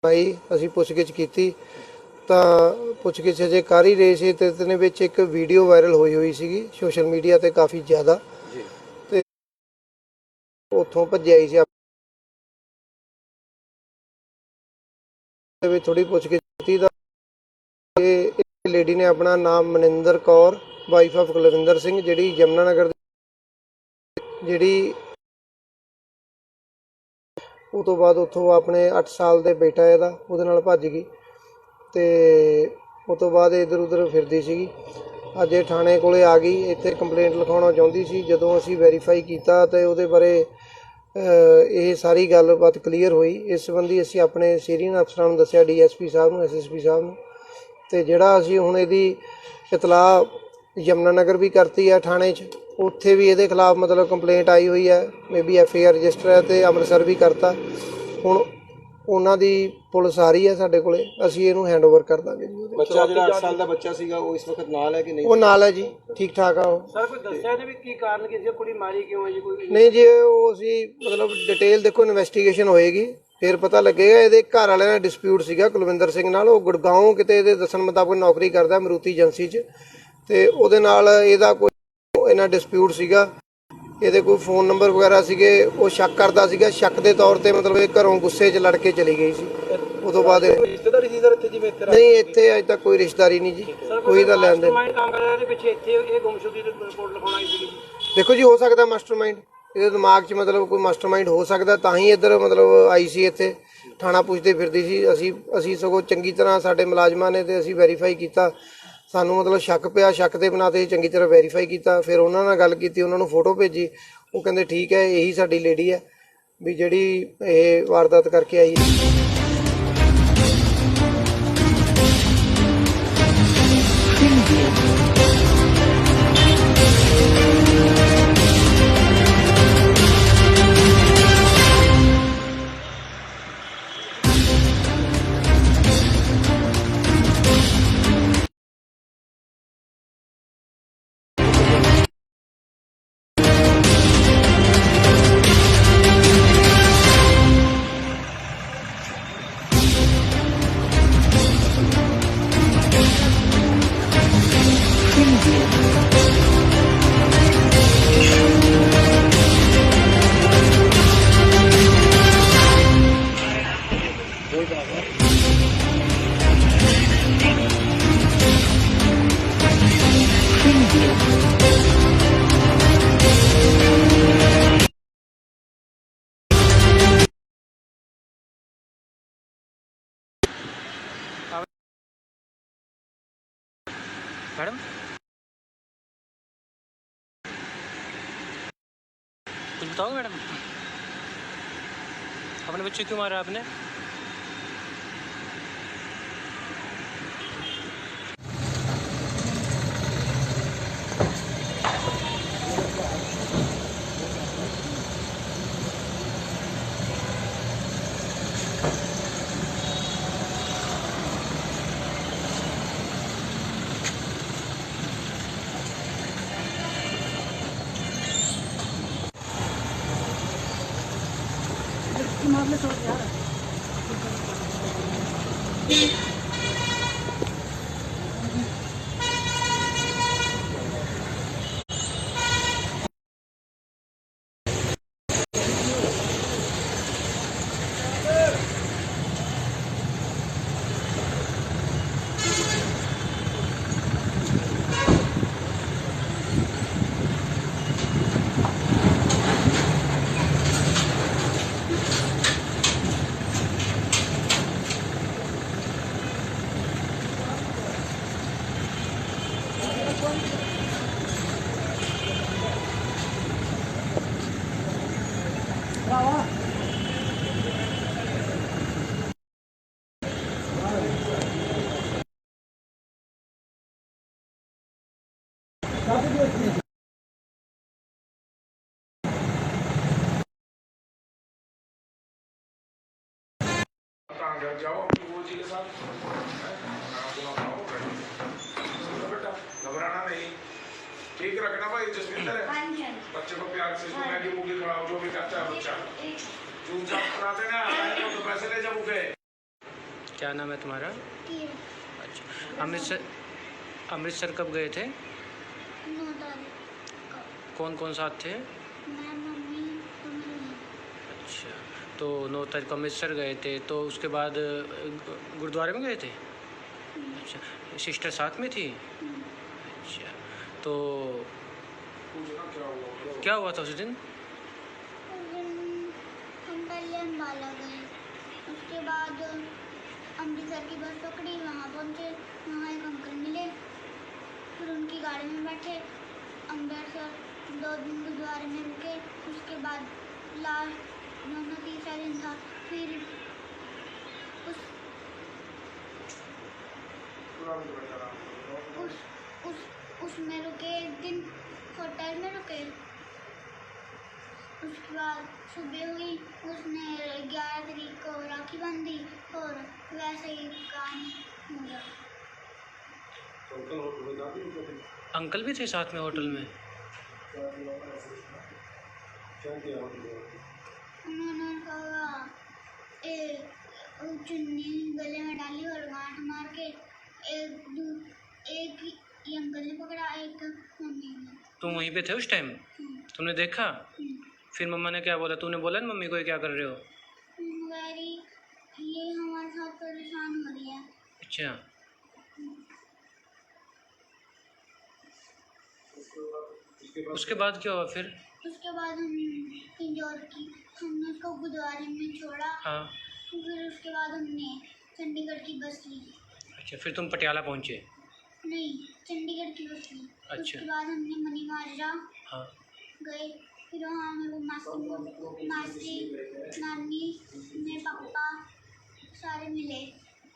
ਆਈ ਅਸੀਂ ਪੁੱਛਗਿੱਛ ਕੀਤੀ ਤਾਂ ਪੁੱਛਗਿੱਛ ਜੇ ਕਰ ਹੀ ਰਹੇ ਸੀ ਤੇ ਇਹਦੇ ਵਿੱਚ ਇੱਕ ਵੀਡੀਓ ਵਾਇਰਲ ਹੋਈ ਸੀਗੀ ਸੋਸ਼ਲ ਮੀਡੀਆ ਤੇ ਕਾਫੀ ਜ਼ਿਆਦਾ ਤੇ ਉੱਥੋਂ ਭੱਜਿਆ ਹੀ ਸੀ ਤੇ ਵੀ ਥੋੜੀ ਪੁੱਛਗਿੱਛ ਕੀਤੀ ਤਾਂ ਇਹ ਲੇਡੀ ਨੇ ਆਪਣਾ ਨਾਮ ਮਨਿੰਦਰ ਕੌਰ ਵਾਈਫ ਆਫ ਕੁਲਵਿੰਦਰ ਸਿੰਘ ਜਿਹੜੀ ਯਮਨਾ ਨਗਰ ਜਿਹੜੀ ਉਹ ਤੋਂ ਬਾਅਦ ਉੱਥੋਂ ਆਪਣੇ 8 ਸਾਲ ਦੇ ਬੇਟਾ ਇਹਦਾ ਉਹਦੇ ਨਾਲ ਭੱਜ ਗਈ ਤੇ ਉਹ ਤੋਂ ਬਾਅਦ ਇੱਧਰ ਉੱਧਰ ਫਿਰਦੀ ਸੀਗੀ ਅੱਜ ਇਹ ਥਾਣੇ ਕੋਲੇ ਆ ਗਈ ਇੱਥੇ ਕੰਪਲੇਂਟ ਲਿਖਾਉਣਾ ਚਾਹੁੰਦੀ ਸੀ ਜਦੋਂ ਅਸੀਂ ਵੈਰੀਫਾਈ ਕੀਤਾ ਤੇ ਉਹਦੇ ਬਾਰੇ ਇਹ ਸਾਰੀ ਗੱਲਬਾਤ ਕਲੀਅਰ ਹੋਈ ਇਸ ਸੰਬੰਧੀ ਅਸੀਂ ਆਪਣੇ ਸੀਨੀਅਰ ਅਫਸਰਾਂ ਨੂੰ ਦੱਸਿਆ ਡੀਐਸਪੀ ਸਾਹਿਬ ਨੂੰ ਐਸਐਸਪੀ ਸਾਹਿਬ ਨੂੰ ਤੇ ਜਿਹੜਾ ਅਸੀਂ ਹੁਣ ਇਹਦੀ ਇਤਲਾਹ ਯਮਨਾ ਨਗਰ ਵੀ ਕਰਤੀ ਹੈ ਥਾਣੇ 'ਚ ਉੱਥੇ ਵੀ ਇਹਦੇ ਖਿਲਾਫ ਮਤਲਬ ਕੰਪਲੇਂਟ ਆਈ ਹੋਈ ਹੈ ਮੇਬੀ ਐਫਆਈਆਰ ਰਜਿਸਟਰ ਹੈ ਤੇ ਅੰਮ੍ਰਿਤਸਰ ਵੀ ਕਰਤਾ ਹੁਣ ਉਹਨਾਂ ਦੀ ਪੁਲਿਸ ਆ ਰਹੀ ਹੈ ਸਾਡੇ ਕੋਲੇ ਅਸੀਂ ਇਹਨੂੰ ਹੈਂਡਓਵਰ ਕਰ ਦਾਂਗੇ ਜੀ ਬੱਚਾ ਜਿਹੜਾ 8 ਸਾਲ ਦਾ ਬੱਚਾ ਸੀਗਾ ਉਹ ਇਸ ਵਕਤ ਨਾਲ ਹੈ ਕਿ ਨਹੀਂ ਉਹ ਨਾਲ ਹੈ ਜੀ ਠੀਕ ਠਾਕ ਆ ਉਹ ਸਰ ਕੋਈ ਦੱਸਿਆ ਇਹਨੇ ਵੀ ਕੀ ਕਾਰਨ ਕੀ ਸੀ ਕੁੜੀ ਮਾਰੀ ਕਿਉਂ ਹੈ ਜੀ ਕੋਈ ਨਹੀਂ ਜੀ ਉਹ ਅਸੀਂ ਮਤਲਬ ਡਿਟੇਲ ਦੇਖੋ ਇਨਵੈਸਟੀਗੇਸ਼ਨ ਹੋਏਗੀ ਫਿਰ ਪਤਾ ਲੱਗੇਗਾ ਇਹਦੇ ਘਰ ਵਾਲਿਆਂ ਨਾਲ ਡਿਸਪਿਊਟ ਸੀਗਾ ਕੁਲਵਿੰਦਰ ਸਿੰਘ ਨਾਲ ਉਹ ਗੁੜਗਾਉਂ ਕਿਤੇ ਇਹਦੇ ਦੱਸਣ ਮੁਤਾਬਕ ਨੌਕਰੀ ਕਰਦਾ ਮਰੂਤੀ ਏਜੰਸੀ 'ਚ ਤੇ ਉਹਦੇ ਨਾਲ ਇਹਦਾ ਕੋਈ ਇਹਨਾਂ ਡਿਸਪਿਊਟ ਸੀਗਾ ਇਹਦੇ ਕੋਈ ਫੋਨ ਨੰਬਰ ਵਗੈਰਾ ਸੀਗੇ ਉਹ ਸ਼ੱਕ ਕਰਦਾ ਸੀਗਾ ਸ਼ੱਕ ਦੇ ਤੌਰ ਤੇ ਮਤਲਬ ਇਹ ਘਰੋਂ ਗੁੱਸੇ 'ਚ ਲੜ ਕੇ ਚਲੀ ਗਈ ਸੀ ਉਹ ਤੋਂ ਬਾਅਦ ਰਿਸ਼ਤੇਦਾਰੀ ਸੀ ਸਰ ਇੱਥੇ ਜਿਵੇਂ ਨਹੀਂ ਇੱਥੇ ਅਜੇ ਤੱਕ ਕੋਈ ਰਿਸ਼ਤੇਦਾਰੀ ਨਹੀਂ ਜੀ ਕੋਈ ਤਾਂ ਲੈਣ ਦੇਣ ਕੰਮ ਕਰ ਰਿਹਾ ਇਹਦੇ ਪਿੱਛੇ ਇੱਥੇ ਇਹ ਗੁੰਮਸ਼ੁਦਗੀ ਦੀ ਰਿਪੋਰਟ ਲਿਖਾਉਣਾ ਆਈ ਸੀ ਦੇਖੋ ਜੀ ਹੋ ਸਕਦਾ ਮਾਸਟਰਮਾਈਂਡ ਇਹਦੇ ਦਿਮਾਗ 'ਚ ਮਤਲਬ ਕੋਈ ਮਾਸਟਰਮਾਈਂਡ ਹੋ ਸਕਦਾ ਤਾਂ ਹੀ ਇੱਧਰ ਮਤਲਬ ਆਈ ਸੀ ਇੱਥੇ ਥਾਣਾ ਪੁੱਛਦੇ ਫਿਰਦੀ ਸੀ ਅਸੀਂ ਸਗੋਂ ਚੰਗੀ ਤਰ੍ਹਾਂ ਸਾਡੇ ਮੁਲਾਜ਼ਮਾਂ ਨੇ ਤੇ ਅਸੀਂ ਵੈਰੀਫਾਈ ਕੀਤਾ ਸਾਨੂੰ ਮਤਲਬ ਸ਼ੱਕ ਪਿਆ ਸ਼ੱਕ ਦੇ ਬਣਾ ਤੇ ਚੰਗੀ ਤਰ੍ਹਾਂ ਵੈਰੀਫਾਈ ਕੀਤਾ ਫਿਰ ਉਹਨਾਂ ਨਾਲ ਗੱਲ ਕੀਤੀ ਉਹਨਾਂ ਨੂੰ ਫੋਟੋ ਭੇਜੀ ਉਹ ਕਹਿੰਦੇ ਠੀਕ ਹੈ ਇਹੀ ਸਾਡੀ ਲੇਡੀ ਹੈ ਵੀ ਜਿਹੜੀ ਇਹ ਵਾਰਦਾਤ ਕਰਕੇ ਆਈ मैडम कुछ बताओ मैडम अपने बच्चे क्यों मारा आपने मामले समझ आ रहा है घर जाओ अपनी वो जी के साथ, खाना खुआ खाओ, बैठो। सुनो बेटा, घबराना नहीं, ठीक रखना भाई। जसविंदर है, बच्चे को प्यार से इसको मैगी मूगी खिलाओ, जो भी करता है बच्चा। चुपचाप कराते ना, आएंगे तो पैसे ले जाओ के। क्या नाम है तुम्हारा? अच्छा, अमृतसर कब गए थे? 9 तारीख को। कौन कौन साथ थे? मैं, मम्मी और मेरी बहन। अच्छा, तो 9 तारीख को अमृतसर गए थे, तो उसके बाद गुरुद्वारे में गए थे? अच्छा, सिस्टर साथ में थी? अच्छा, तो क्या हुआ था उस दिन? उस दिन हम पहले अम्बाला गए, उसके बाद अमृतसर की बस पकड़ी, वहाँ पहुँचे, वहाँ एक अंकल मिले, फिर उनकी गाड़ी में बैठे, अमृतसर 2 दिन गुरुद्वारे में रुके, उसके बाद लास्ट दोनों तीसरा दिन था, फिर उसमें रुके, एक दिन होटल में रुके, उसके बाद सुबह हुई, उसने 11 तारीख को राखी बांधी और वैसे ही कहानी हो गया। अंकल भी थे साथ में होटल में? उन्होंने कहा चुन्नी गले में डाली और गांठ मार के एक ही अंकल ने पकड़ा, एक मम्मी ने। तुम वहीं पे थे उस टाइम? तुमने देखा? फिर मम्मा ने क्या बोला? तूने बोला ना मम्मी को ये क्या कर रहे हो? वेरी, ये हमारे साथ परेशान हो रही है। अच्छा, उसके बाद क्या हुआ फिर? उसके बाद हम इंजॉय की, हमने उसको गुरुद्वारे में छोड़ा। हाँ, फिर उसके बाद हमने चंडीगढ़ की बस ली। अच्छा, फिर तुम पटियाला पहुँचे? नहीं, चंडीगढ़ की बस ली। अच्छा। उसके बाद हमने मनी माजरा हाँ, गए, फिर वहाँ हमें वो मासी नानी मेरे पापा सारे मिले,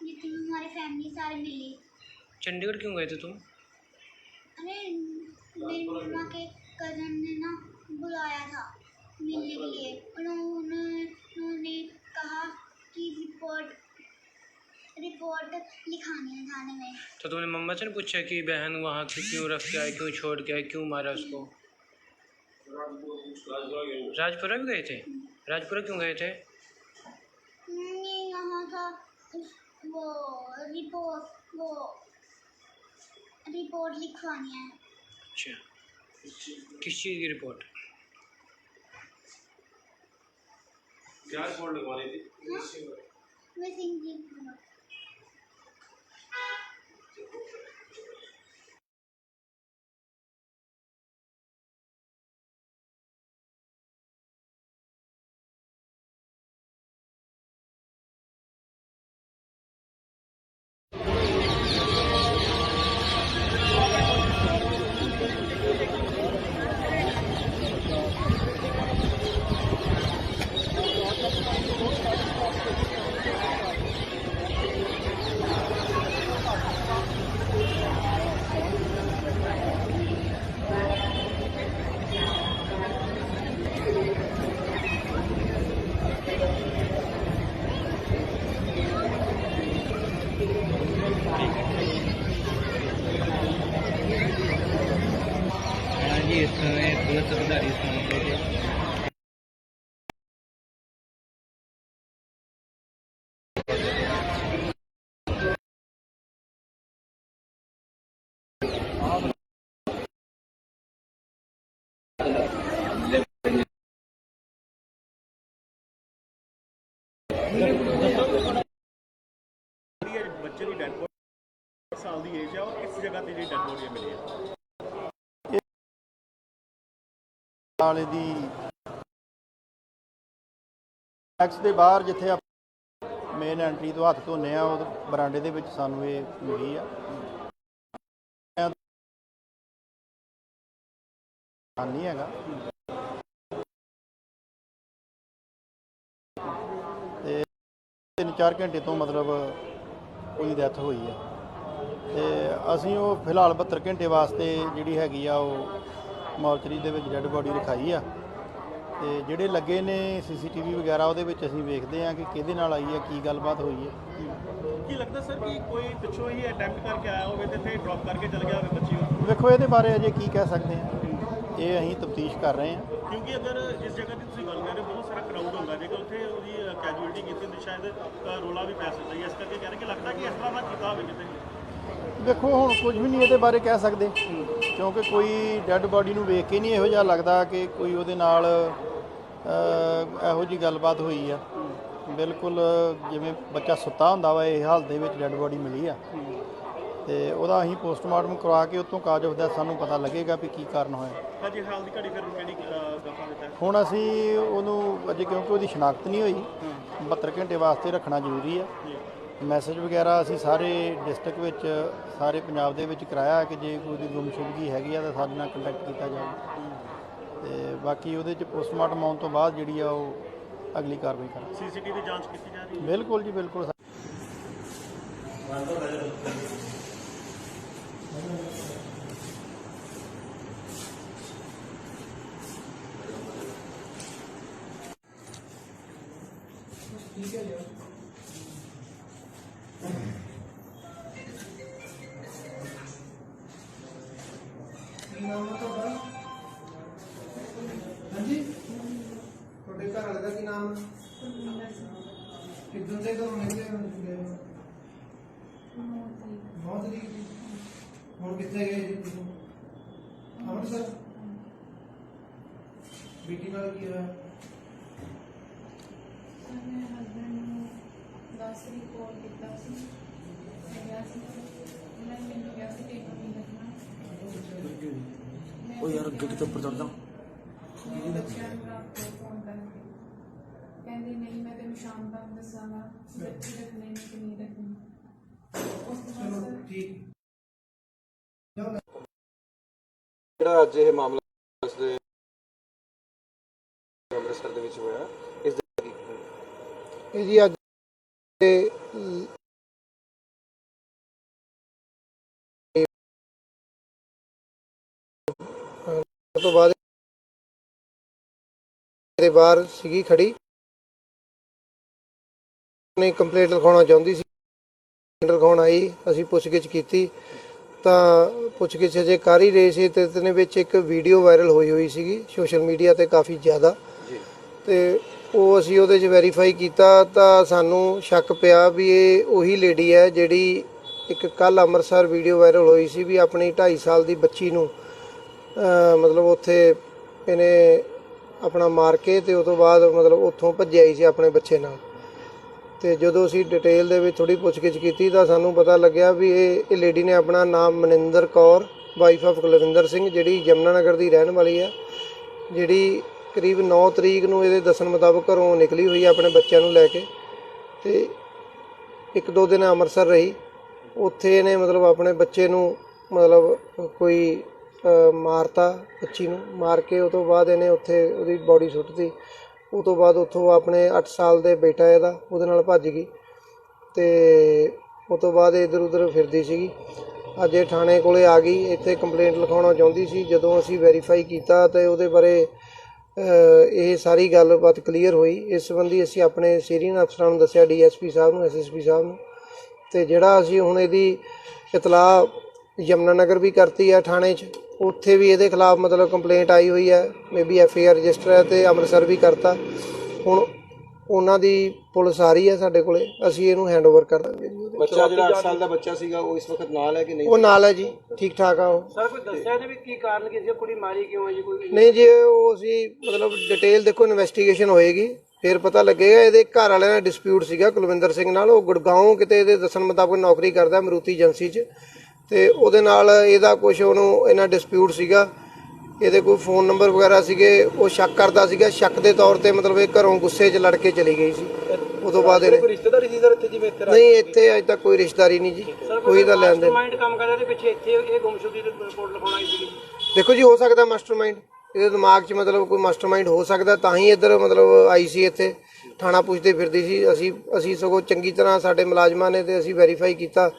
जितनी भी हमारी फैमिली सारे मिली। चंडीगढ़ क्यों गए थे तुम? अरे मेरी मम्मा के कज़न ने ना बुलाया था मिलने के लिए, उन्होंने कहा कि रिपोर्ट लिखानी है थाने में। तो तुमने मम्मा से नहीं पूछा कि बहन वहाँ क्यों रख के आए, क्यों छोड़ के आए, क्यों मारा उसको? राजपुरा भी गए थे? राजपुरा क्यों गए थे? यहाँ का वो रिपोर्ट लिखवानी है। अच्छा, किस चीज़ की रिपोर्ट? क्या रिपोर्ट लगवानी थी? मिसिंग की रिपोर्ट। जी, इस समय पुलिस अधिकारी इस मामले के बच्चे की डेड बॉडी साल की एज है और किस जगह की डेड बॉडी मिली है? ਵਾਲੇ ਦੀ ਟੈਕਸ ਦੇ ਬਾਹਰ ਜਿੱਥੇ ਆਪਾਂ ਮੇਨ ਐਂਟਰੀ ਤੋਂ ਹੱਥ ਧੋਨੇ ਆ, ਉਹ ਬਰਾਂਡੇ ਦੇ ਵਿੱਚ ਸਾਨੂੰ ਇਹ ਮਿਲੀ ਆ। ਨਹੀਂ ਹੈਗਾ ਤੇ 3-4 ਘੰਟੇ ਤੋਂ ਮਤਲਬ ਉਹਦੀ ਡੈਥ ਹੋਈ ਆ ਤੇ ਅਸੀਂ ਉਹ ਫਿਲਹਾਲ 72 ਘੰਟੇ ਵਾਸਤੇ ਜਿਹੜੀ ਹੈਗੀ ਆ ਉਹ ਮੋਰਚਰੀ ਦੇ ਵਿੱਚ ਡੈੱਡ ਬੋਡੀ ਰਖਾਈ ਆ ਤੇ ਜਿਹੜੇ ਲੱਗੇ ਨੇ ਸੀਸੀਟੀਵੀ ਵਗੈਰਾ ਉਹਦੇ ਵਿੱਚ ਅਸੀਂ ਵੇਖਦੇ ਹਾਂ ਕਿ ਕਿਹਦੇ ਨਾਲ ਆਈ ਹੈ, ਕੀ ਗੱਲਬਾਤ ਹੋਈ ਹੈ। ਕੀ ਲੱਗਦਾ ਸਰ ਕਿ ਕੋਈ ਪਿੱਛੋਂ ਹੀ ਅਟੈਂਪਟ ਕਰਕੇ ਆਇਆ ਹੋਵੇ ਤੇ ਇੱਥੇ ਡ੍ਰੌਪ ਕਰਕੇ ਚਲ ਗਿਆ ਹੋਵੇ ਬੱਚੀ ਨੂੰ? ਵੇਖੋ ਇਹਦੇ ਬਾਰੇ ਅਜੇ ਕੀ ਕਹਿ ਸਕਦੇ ਹਾਂ, ਇਹ ਅਸੀਂ ਤਫਤੀਸ਼ ਕਰ ਰਹੇ ਹਾਂ। ਕਿਉਂਕਿ ਅਗਰ ਜਿਸ ਜਗ੍ਹਾ ਦੀ ਤੁਸੀਂ ਗੱਲ ਕਰ ਰਹੇ ਹੋ ਬਹੁਤ ਸਾਰਾ ਕਰਾਊਡ ਹੁੰਦਾ, ਜੇਕਰ ਉੱਥੇ ਉਹਦੀ ਕੈਜੂਅਲਟੀ ਕੀਤੀ ਹੁੰਦੀ ਸ਼ਾਇਦ ਰੋਲਾ ਵੀ ਪੈ ਸਕਦਾ ਹੈ। ਇਸ ਕਰਕੇ ਕਹਿ ਰਹੇ ਕਿ ਲੱਗਦਾ ਕਿ ਇਸ ਤਰ੍ਹਾਂ ਦਾ ਕੀਤਾ ਹੋਵੇ ਕਿਤੇ। ਦੇਖੋ ਹੁਣ ਕੁਝ ਵੀ ਨਹੀਂ ਇਹਦੇ ਬਾਰੇ ਕਹਿ ਸਕਦੇ, ਕਿਉਂਕਿ ਕੋਈ ਡੈੱਡ ਬਾਡੀ ਨੂੰ ਵੇਖ ਕੇ ਨਹੀਂ ਇਹੋ ਜਿਹਾ ਲੱਗਦਾ ਕਿ ਕੋਈ ਉਹਦੇ ਨਾਲ ਇਹੋ ਜਿਹੀ ਗੱਲਬਾਤ ਹੋਈ ਆ। ਬਿਲਕੁਲ ਜਿਵੇਂ ਬੱਚਾ ਸੁੱਤਾ ਹੁੰਦਾ ਵਾ ਇਹ ਹਾਲਤ ਦੇ ਵਿੱਚ ਡੈੱਡ ਬਾਡੀ ਮਿਲੀ ਆ, ਤੇ ਉਹਦਾ ਅਸੀਂ ਪੋਸਟਮਾਰਟਮ ਕਰਵਾ ਕੇ ਉੱਥੋਂ ਕਾਜ ਆਫ ਡੈਥ ਸਾਨੂੰ ਪਤਾ ਲੱਗੇਗਾ ਵੀ ਕੀ ਕਾਰਨ ਹੋਇਆ। ਅਜੇ ਹਾਲ ਦੀ ਘੜੀ ਫਿਰ ਕਿਹੜੀ ਦਫਾ ਦਿੱਤਾ ਹੁਣ ਅਸੀਂ ਉਹਨੂੰ ਅਜੇ, ਕਿਉਂਕਿ ਉਹਦੀ ਸ਼ਨਾਖਤ ਨਹੀਂ ਹੋਈ, 72 ਘੰਟੇ ਵਾਸਤੇ ਰੱਖਣਾ ਜ਼ਰੂਰੀ ਆ। ਮੈਸੇਜ ਵਗੈਰਾ ਅਸੀਂ ਸਾਰੇ ਡਿਸਟ੍ਰਿਕਟ ਵਿੱਚ, ਸਾਰੇ ਪੰਜਾਬ ਦੇ ਵਿੱਚ ਕਰਾਇਆ ਕਿ ਜੇ ਕੋਈ ਦੀ ਗੁੰਮਸ਼ੁਦਗੀ ਹੈਗੀ ਆ ਤਾਂ ਸਾਡੇ ਨਾਲ ਕੰਟੈਕਟ ਕੀਤਾ ਜਾਵੇ, ਤੇ ਬਾਕੀ ਉਹਦੇ 'ਚ ਪੋਸਟਮਾਰਟਮ ਆਉਣ ਤੋਂ ਬਾਅਦ ਜਿਹੜੀ ਆ ਉਹ ਅਗਲੀ ਕਾਰਵਾਈ ਕਰਾਂਗੇ। ਸੀਸੀਟੀਵੀ ਜਾਂਚ ਕੀਤੀ ਜਾ ਰਹੀ ਹੈ? ਬਿਲਕੁਲ ਜੀ, ਬਿਲਕੁਲ। ठीक है यार नाम है हाँ जी थोड़े घर वाले का की नाम कितने से घरों निकले बहुत तरीक और कितने गए अमृतसर बेटी नाल की है ਮੇਰੇ ਹਸਬੈਂਡ ਨੂੰ 10 ਤਰੀਕ ਕਾਲ ਕੀਤਾ ਸੀ, ਮੈਂ ਗਿਆ ਸੀ, ਉਹਨਾਂ ਨੇ ਮੈਨੂੰ ਕਿਹਾ ਸੀ ਕਿ ਇੱਕ ਮਹੀਨੇ ਰੱਖਣਾ। ਉਹ ਯਾਰ ਅੱਗੇ ਕਿਤੇ ਉੱਪਰ ਚੜ੍ਹ ਜਾ। ਬੱਚਿਆਂ ਨੂੰ ਰਾਤ ਨੂੰ ਫੋਨ ਕਰਕੇ ਕਹਿੰਦੀ ਨਹੀਂ ਮੈਂ ਤੈਨੂੰ ਸ਼ਾਮ ਤੱਕ ਦੱਸਾਂਗਾ ਬੱਚੇ ਰੱਖਣੇ ਨੇ ਕਿ ਨਹੀਂ ਰੱਖਣੇ। ਉਸ ਤੋਂ ਬਾਅਦ ਸਰ ठीक ਜਿਹੜਾ ਅੱਜ ਇਹ ਮਾਮਲਾ ਇਸ ਦੇ ਅੰਮ੍ਰਿਤਸਰ ਦੇ ਵਿੱਚ ਹੋਇਆ, ਇਸ ਦੇ ਇਹ ਜੀ ਅੱਜ ਤੋਂ ਬਾਅਦ ਮੇਰੇ ਬਾਹਰ ਸੀਗੀ ਖੜੀ, ਨੇ ਕੰਪਲੇਂਟ ਲਿਖਾਉਣਾ ਚਾਹੁੰਦੀ ਸੀ, ਲਿਖਾਉਣ ਆਈ, ਅਸੀਂ ਪੁੱਛਗਿੱਛ ਕੀਤੀ ਤਾਂ ਪੁੱਛਗਿੱਛ ਜੇ ਕਰ ਹੀ ਰਹੇ ਸੀ ਤੇ ਇਹਦੇ ਵਿੱਚ ਇੱਕ ਵੀਡੀਓ ਵਾਇਰਲ ਹੋਈ ਸੀਗੀ ਸੋਸ਼ਲ ਮੀਡੀਆ ਤੇ ਕਾਫੀ ਜ਼ਿਆਦਾ, ਤੇ ਉਹ ਅਸੀਂ ਉਹਦੇ 'ਚ ਵੈਰੀਫਾਈ ਕੀਤਾ ਤਾਂ ਸਾਨੂੰ ਸ਼ੱਕ ਪਿਆ ਵੀ ਇਹ ਉਹੀ ਲੇਡੀ ਹੈ ਜਿਹੜੀ ਇੱਕ ਕੱਲ੍ਹ ਅੰਮ੍ਰਿਤਸਰ ਵੀਡੀਓ ਵਾਇਰਲ ਹੋਈ ਸੀ ਵੀ ਆਪਣੀ 2.5 ਸਾਲ ਦੀ ਬੱਚੀ ਨੂੰ ਮਤਲਬ ਉੱਥੇ ਇਹਨੇ ਆਪਣਾ ਮਾਰ ਕੇ ਤੇ ਉਸ ਤੋਂ ਬਾਅਦ ਮਤਲਬ ਉੱਥੋਂ ਭੱਜਿਆ ਹੀ ਸੀ ਆਪਣੇ ਬੱਚੇ ਨਾਲ। ਤੇ ਜਦੋਂ ਅਸੀਂ ਡਿਟੇਲ ਦੇ ਵਿੱਚ ਥੋੜੀ ਪੁੱਛਗਿੱਛ ਕੀਤੀ ਤਾਂ ਸਾਨੂੰ ਪਤਾ ਲੱਗਿਆ ਵੀ ਇਹ ਲੇਡੀ ਨੇ ਆਪਣਾ ਨਾਮ ਮਨਿੰਦਰ ਕੌਰ ਵਾਈਫ ਆਫ ਕੁਲਵਿੰਦਰ ਸਿੰਘ ਜਿਹੜੀ ਯਮੁਨਾ ਨਗਰ ਦੀ ਰਹਿਣ ਵਾਲੀ ਹੈ, ਜਿਹੜੀ ਕਰੀਬ 9 ਤਰੀਕ ਨੂੰ ਇਹਦੇ ਦੱਸਣ ਮੁਤਾਬਕ ਘਰੋਂ ਨਿਕਲੀ ਹੋਈ ਆਪਣੇ ਬੱਚਿਆਂ ਨੂੰ ਲੈ ਕੇ, ਤੇ 1-2 ਦਿਨ ਅੰਮ੍ਰਿਤਸਰ ਰਹੀ। ਉੱਥੇ ਇਹਨੇ ਮਤਲਬ ਆਪਣੇ ਬੱਚੇ ਨੂੰ ਮਤਲਬ ਕੋਈ ਮਾਰਤਾ, ਬੱਚੀ ਨੂੰ ਮਾਰ ਕੇ ਉਸ ਤੋਂ ਬਾਅਦ ਇਹਨੇ ਉੱਥੇ ਉਹਦੀ ਬੋਡੀ ਸੁੱਟਤੀ। ਉਸ ਤੋਂ ਬਾਅਦ ਉੱਥੋਂ ਆਪਣੇ 8 ਸਾਲ ਦੇ ਬੇਟਾ ਇਹਦਾ ਉਹਦੇ ਨਾਲ ਭੱਜ ਗਈ, ਤੇ ਉਸ ਤੋਂ ਬਾਅਦ ਇੱਧਰ ਉੱਧਰ ਫਿਰਦੀ ਸੀਗੀ। ਅੱਜ ਇਹ ਥਾਣੇ ਕੋਲੇ ਆ ਗਈ, ਇੱਥੇ ਕੰਪਲੇਂਟ ਲਿਖਾਉਣਾ ਚਾਹੁੰਦੀ ਸੀ। ਜਦੋਂ ਅਸੀਂ ਵੈਰੀਫਾਈ ਕੀਤਾ ਤਾਂ ਉਹਦੇ ਬਾਰੇ ਇਹ ਸਾਰੀ ਗੱਲਬਾਤ ਕਲੀਅਰ ਹੋਈ। ਇਸ ਸੰਬੰਧੀ ਅਸੀਂ ਆਪਣੇ ਸੀਨੀਅਰ ਅਫਸਰਾਂ ਨੂੰ ਦੱਸਿਆ, DSP ਸਾਹਿਬ ਨੂੰ, SSP ਸਾਹਿਬ ਨੂੰ, ਤੇ ਜਿਹੜਾ ਅਸੀਂ ਹੁਣ ਇਹਦੀ ਇਤਲਾਹ ਯਮੁਨਾ ਨਗਰ ਵੀ ਕਰਤੀ ਹੈ ਥਾਣੇ 'ਚ, ਉੱਥੇ ਵੀ ਇਹਦੇ ਖਿਲਾਫ ਮਤਲਬ ਕੰਪਲੇਂਟ ਆਈ ਹੋਈ ਹੈ, ਮੇਬੀ FIR ਰਜਿਸਟਰ ਹੈ, ਤੇ ਅੰਮ੍ਰਿਤਸਰ ਵੀ ਕਰਤਾ। ਹੁਣ ਉਹਨਾਂ ਦੀ ਪੁਲਿਸ ਆ ਰਹੀ ਹੈ ਸਾਡੇ ਕੋਲੇ, ਅਸੀਂ ਇਹਨੂੰ ਹੈਂਡਓਵਰ ਕਰ ਦਾਂਗੇ। ਬੱਚਾ ਜਿਹੜਾ 8 ਸਾਲ ਦਾ ਬੱਚਾ ਸੀਗਾ ਉਹ ਇਸ ਵਕਤ ਨਾਲ ਹੈ ਕਿ ਨਹੀਂ? ਉਹ ਨਾਲ ਹੈ ਜੀ, ਠੀਕ ਠਾਕ ਆ ਉਹ। ਸਰ ਕੋਈ ਦੱਸਿਆ ਨੇ ਵੀ ਕੀ ਕਾਰਨ ਕੀ ਸੀ, ਕੁੜੀ ਮਾਰੀ ਕਿਉਂ ਹੈ ਜੀ? ਕੋਈ ਨਹੀਂ ਜੀ, ਉਹ ਅਸੀਂ ਮਤਲਬ ਡਿਟੇਲ ਦੇਖੋ, ਇਨਵੈਸਟੀਗੇਸ਼ਨ ਹੋਏਗੀ ਫਿਰ ਪਤਾ ਲੱਗੇਗਾ। ਇਹਦੇ ਘਰ ਵਾਲਿਆਂ ਨਾਲ ਡਿਸਪਿਊਟ ਸੀਗਾ ਕੁਲਵਿੰਦਰ ਸਿੰਘ ਨਾਲ, ਉਹ ਗੁੜਗਾਉਂ ਕਿਤੇ ਇਹਦੇ ਦੱਸਣ ਮੁਤਾਬਕ ਨੌਕਰੀ ਕਰਦਾ ਮਰੂਤੀ ਏਜੰਸੀ 'ਚ, ਤੇ ਉਹਦੇ ਨਾਲ ਇਹਦਾ ਕੁਝ ਉਹਨੂੰ ਇਹਨਾਂ ਡਿਸਪਿਊਟ ਸੀਗਾ। ਇਹਦੇ ਕੋਈ ਫੋਨ ਨੰਬਰ ਵਗੈਰਾ ਸੀਗੇ, ਉਹ ਸ਼ੱਕ ਕਰਦਾ ਸੀਗਾ, ਸ਼ੱਕ ਦੇ ਤੌਰ ਤੇ ਮਤਲਬ ਇਹ ਘਰੋਂ ਗੁੱਸੇ 'ਚ ਲੜ ਕੇ ਚਲੀ ਗਈ ਸੀ। ਉਦੋਂ ਬਾਅਦ ਕੋਈ ਰਿਸ਼ਤੇਦਾਰੀ ਸੀ ਸਰ ਇੱਥੇ? ਜਿਵੇਂ ਨਹੀਂ, ਇੱਥੇ ਅਜੇ ਤੱਕ ਕੋਈ ਰਿਸ਼ਤੇਦਾਰੀ ਨਹੀਂ ਜੀ, ਕੋਈ ਤਾਂ ਲੈਣ ਦੇਣ। ਮਾਈਂਡ ਕੰਮ ਕਰਦਾ ਤੇ ਪਿੱਛੇ ਇੱਥੇ ਇਹ ਗੁੰਮਸ਼ੁਦਗੀ ਦੀ ਰਿਪੋਰਟ ਲਿਖਾਉਣ ਆਈ ਸੀ। ਦੇਖੋ ਜੀ, ਹੋ ਸਕਦਾ ਮਾਸਟਰਮਾਈਂਡ ਇਹਦੇ ਦਿਮਾਗ 'ਚ ਮਤਲਬ ਕੋਈ ਮਾਸਟਰਮਾਈਂਡ ਹੋ ਸਕਦਾ, ਤਾਂ ਹੀ ਇੱਧਰ ਮਤਲਬ ਆਈ ਸੀ, ਇੱਥੇ ਥਾਣਾ ਪੁੱਛਦੇ ਫਿਰਦੀ ਸੀ। ਅਸੀਂ ਸਗੋਂ ਚੰਗੀ ਤਰ੍ਹਾਂ ਸਾਡੇ ਮੁਲਾਜ਼ਮਾਂ ਨੇ ਤੇ ਅਸੀਂ ਵੈਰੀਫਾਈ ਕੀਤਾ,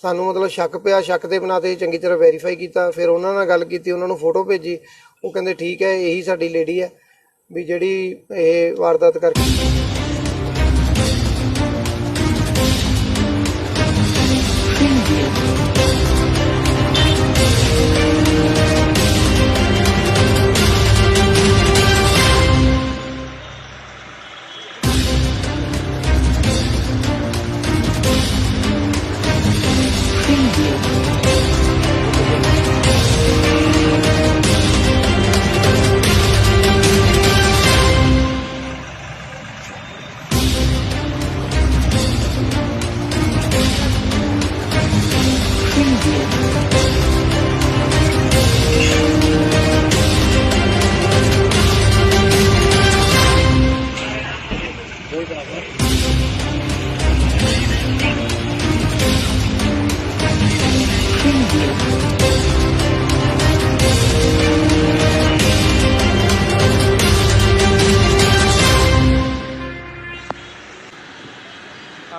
ਸਾਨੂੰ ਮਤਲਬ ਸ਼ੱਕ ਪਿਆ, ਸ਼ੱਕ ਦੇ ਬਣਾ ਤੇ ਚੰਗੀ ਤਰ੍ਹਾਂ ਵੈਰੀਫਾਈ ਕੀਤਾ। ਫਿਰ ਉਹਨਾਂ ਨਾਲ ਗੱਲ ਕੀਤੀ, ਉਹਨਾਂ ਨੂੰ ਫੋਟੋ ਭੇਜੀ, ਉਹ ਕਹਿੰਦੇ ਠੀਕ ਹੈ ਇਹੀ ਸਾਡੀ ਲੇਡੀ ਹੈ। ਵੀ ਜਿਹੜੀ ਇਹ ਵਾਰਦਾਤ ਕਰਕੇ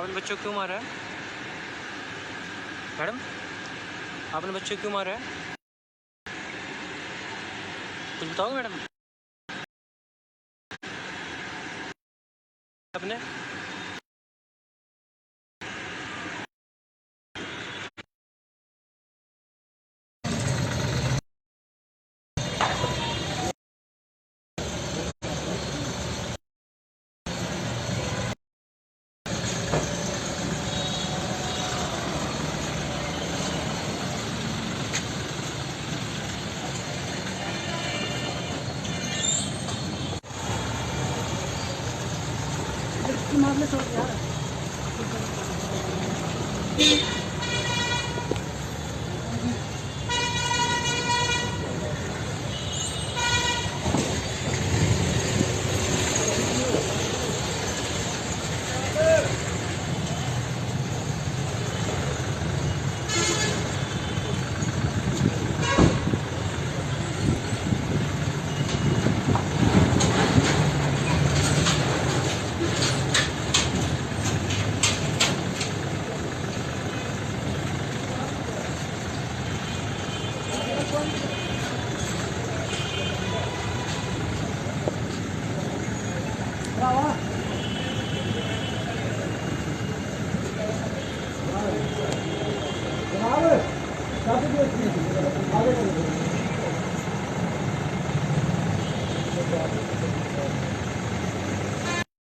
आपने बच्चों को क्यों मारा है मैडम? आपने बच्चों को क्यों मारा है? कुछ बताओ मैडम। आपने मामले छोड़ यार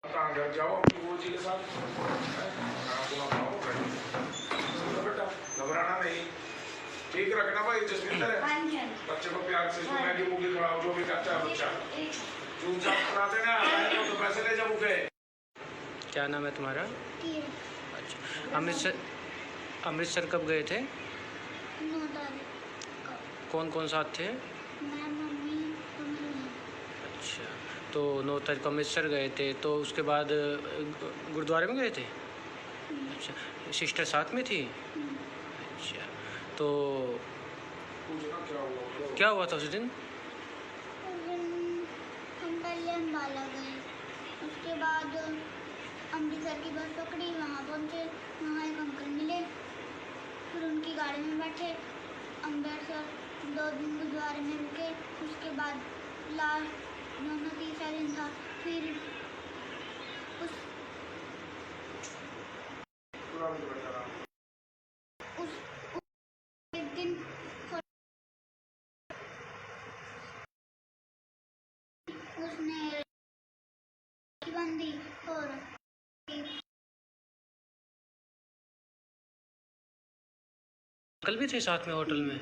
कहाँ घर जाओ अपनी वो जी के साथ बेटा घबराना नहीं, ठीक रखना भाई। जसविंदर है बच्चे को प्यार से मैगी मुगी खिलाओ, जो भी करता है बच्चा चुपचाप कराते ना, तो पैसे ले जाओ के। क्या नाम है तुम्हारा? अच्छा, अमृतसर कब गए थे? 9 तारीख को। कौन कौन साथ थे? मैं, मम्मी और मेरी। अच्छा, तो 9 तारीख को अमृतसर गए थे, तो उसके बाद गुरुद्वारे में गए थे? अच्छा, सिस्टर साथ में थी? अच्छा, तो क्या हुआ था उस दिन? उस दिन हम पहले अम्बाला गए, उसके बाद अमृतसर की बस पकड़ी, वहाँ पहुँचे, वहाँ एक अंकल मिले, फिर उनकी गाड़ी में बैठे, अमृतसर 2 दिन गुरुद्वारे में रुके, उसके बाद लास्ट तीसरा दिन था, फिर उस एक दिन उसने बंदी और अंकल भी थे साथ में होटल में?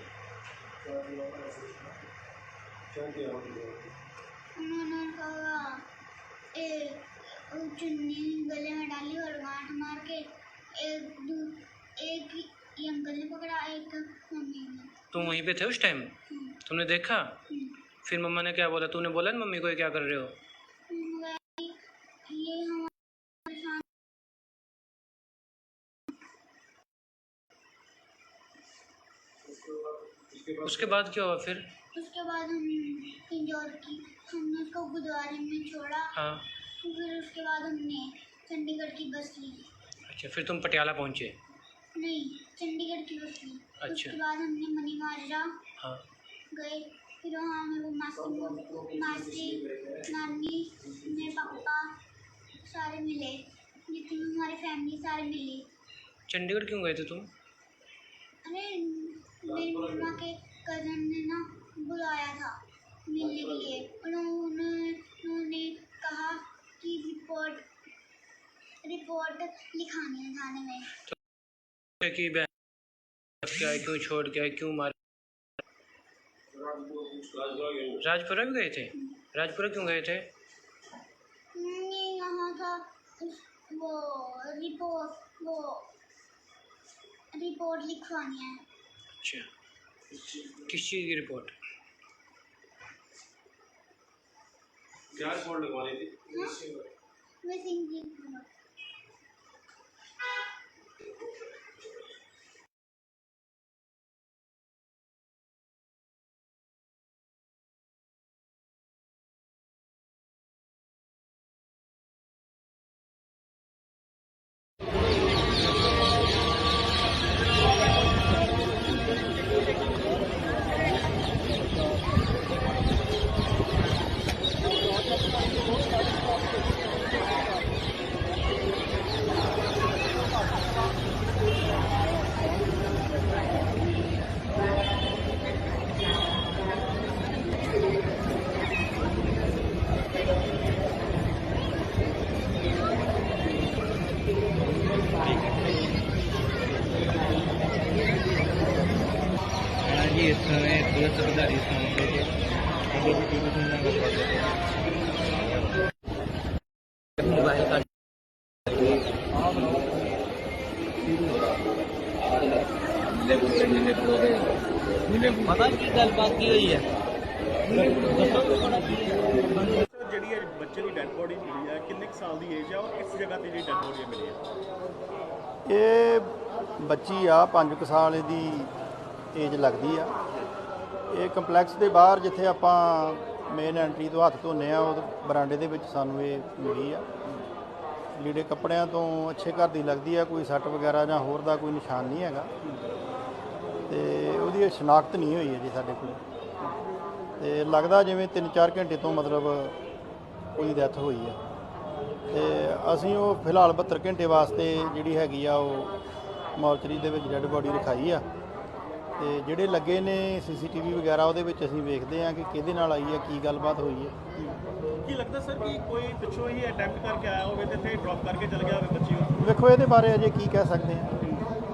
उन्होंने कहा चुन्नी गले में डाली और गांठ मार के एक ये अंकल ने पकड़ा, एक मम्मी ने। तुम वहीं पे थे उस टाइम? तुमने देखा? फिर मम्मा ने क्या बोला? तूने बोला ना मम्मी को ये क्या कर रहे हो? ये हमारे साथ उसके बाद क्या हुआ फिर? उसके बाद हमने उसको गुरुद्वारे में छोड़ा। हाँ, फिर उसके बाद हमने चंडीगढ़ की बस ली। अच्छा, फिर तुम पटियाला पहुँचे? नहीं, चंडीगढ़ की बस ली। अच्छा। उसके बाद हमने मनी माजरा हाँ, गए, फिर वहाँ में वो मासी नानी मेरे पापा सारे मिले, जितनी हमारी फैमिली सारे मिली। चंडीगढ़ क्यों गए थे तुम? अरे मेरी मम्मा के कज़न ने ना बुलाया था मिलने के लिए। उन्होंने कहा कि रिपोर्ट लिखानी है थाने में। कि बहन क्या है, क्यों छोड़ के आए, क्यों मारे? राजपुरा भी गए थे? राजपुरा क्यों गए थे? वहाँ था वो रिपोर्ट लिखवानी है। अच्छा, किस चीज़ की रिपोर्ट? क्या रिपोर्ट लिखवानी थी? मिसिंग की। हाँ जी, इस समय पुलिस अधिकारी इस मामले के आगे की टीम से गलबात कर रहे हैं। मोबाइल का पता की गलबात की हुई है। ਜਿਹੜੀ ਇਹ ਬੱਚੇ ਦੀ ਡੈੱਡ ਬੋਡੀ ਮਿਲੀ ਹੈ ਕਿੰਨੇ ਕੁ ਸਾਲ ਦੀ ਏਜ ਹੈ ਔਰ ਕਿਸ ਜਗ੍ਹਾ ਤੇ ਜਿਹੜੀ ਡੈੱਡ ਬੋਡੀ ਮਿਲੀ ਹੈ? ਇਹ ਬੱਚੀ ਆ 5 ਕੁ ਸਾਲ ਇਹਦੀ ਏਜ ਲੱਗਦੀ ਆ। ਇਹ ਕੰਪਲੈਕਸ ਦੇ ਬਾਹਰ ਜਿੱਥੇ ਆਪਾਂ ਮੇਨ ਐਂਟਰੀ ਤੋਂ ਹੱਥ ਧੋਨੇ ਆ ਉਹ ਬਰਾਂਡੇ ਦੇ ਵਿੱਚ ਸਾਨੂੰ ਇਹ ਮਿਲੀ ਆ। ਲੀੜੇ ਕੱਪੜਿਆਂ ਤੋਂ ਅੱਛੇ ਘਰ ਦੀ ਲੱਗਦੀ ਆ, ਕੋਈ ਸੱਟ ਵਗੈਰਾ ਜਾਂ ਹੋਰ ਦਾ ਕੋਈ ਨਿਸ਼ਾਨ ਨਹੀਂ ਹੈਗਾ ਤੇ ਉਹਦੀ ਸ਼ਨਾਖਤ ਨਹੀਂ ਹੋਈ ਹੈ ਜੀ ਸਾਡੇ ਕੋਲ। ਤੇ ਲੱਗਦਾ ਜਿਵੇਂ 3-4 ਘੰਟੇ ਤੋਂ ਮਤਲਬ ਉਹਦੀ ਡੈਥ ਹੋਈ ਆ ਤੇ ਅਸੀਂ ਉਹ ਫਿਲਹਾਲ 72 ਘੰਟੇ ਵਾਸਤੇ ਜਿਹੜੀ ਹੈਗੀ ਆ ਉਹ ਮੋਰਚਰੀ ਦੇ ਵਿੱਚ ਡੈੱਡ ਬੋਡੀ ਰਖਾਈ ਆ ਤੇ ਜਿਹੜੇ ਲੱਗੇ ਨੇ CCTV ਵਗੈਰਾ ਉਹਦੇ ਵਿੱਚ ਅਸੀਂ ਵੇਖਦੇ ਆ ਕਿ ਕਿਹਦੇ ਨਾਲ ਆਈ ਹੈ, ਕੀ ਗੱਲਬਾਤ ਹੋਈ ਹੈ। ਕੀ ਲੱਗਦਾ ਸਰ ਕਿ ਕੋਈ ਪਿੱਛੋਂ ਹੀ ਅਟੈਂਪਟ ਕਰਕੇ ਆਇਆ ਹੋਵੇ ਤੇ ਇੱਥੇ ਡ੍ਰੌਪ ਕਰਕੇ ਚਲ ਗਿਆ ਹੋਵੇ ਬੱਚੀ ਨੂੰ? ਵੇਖੋ ਇਹਦੇ ਬਾਰੇ ਅਜੇ ਕੀ ਕਹਿ ਸਕਦੇ ਆ,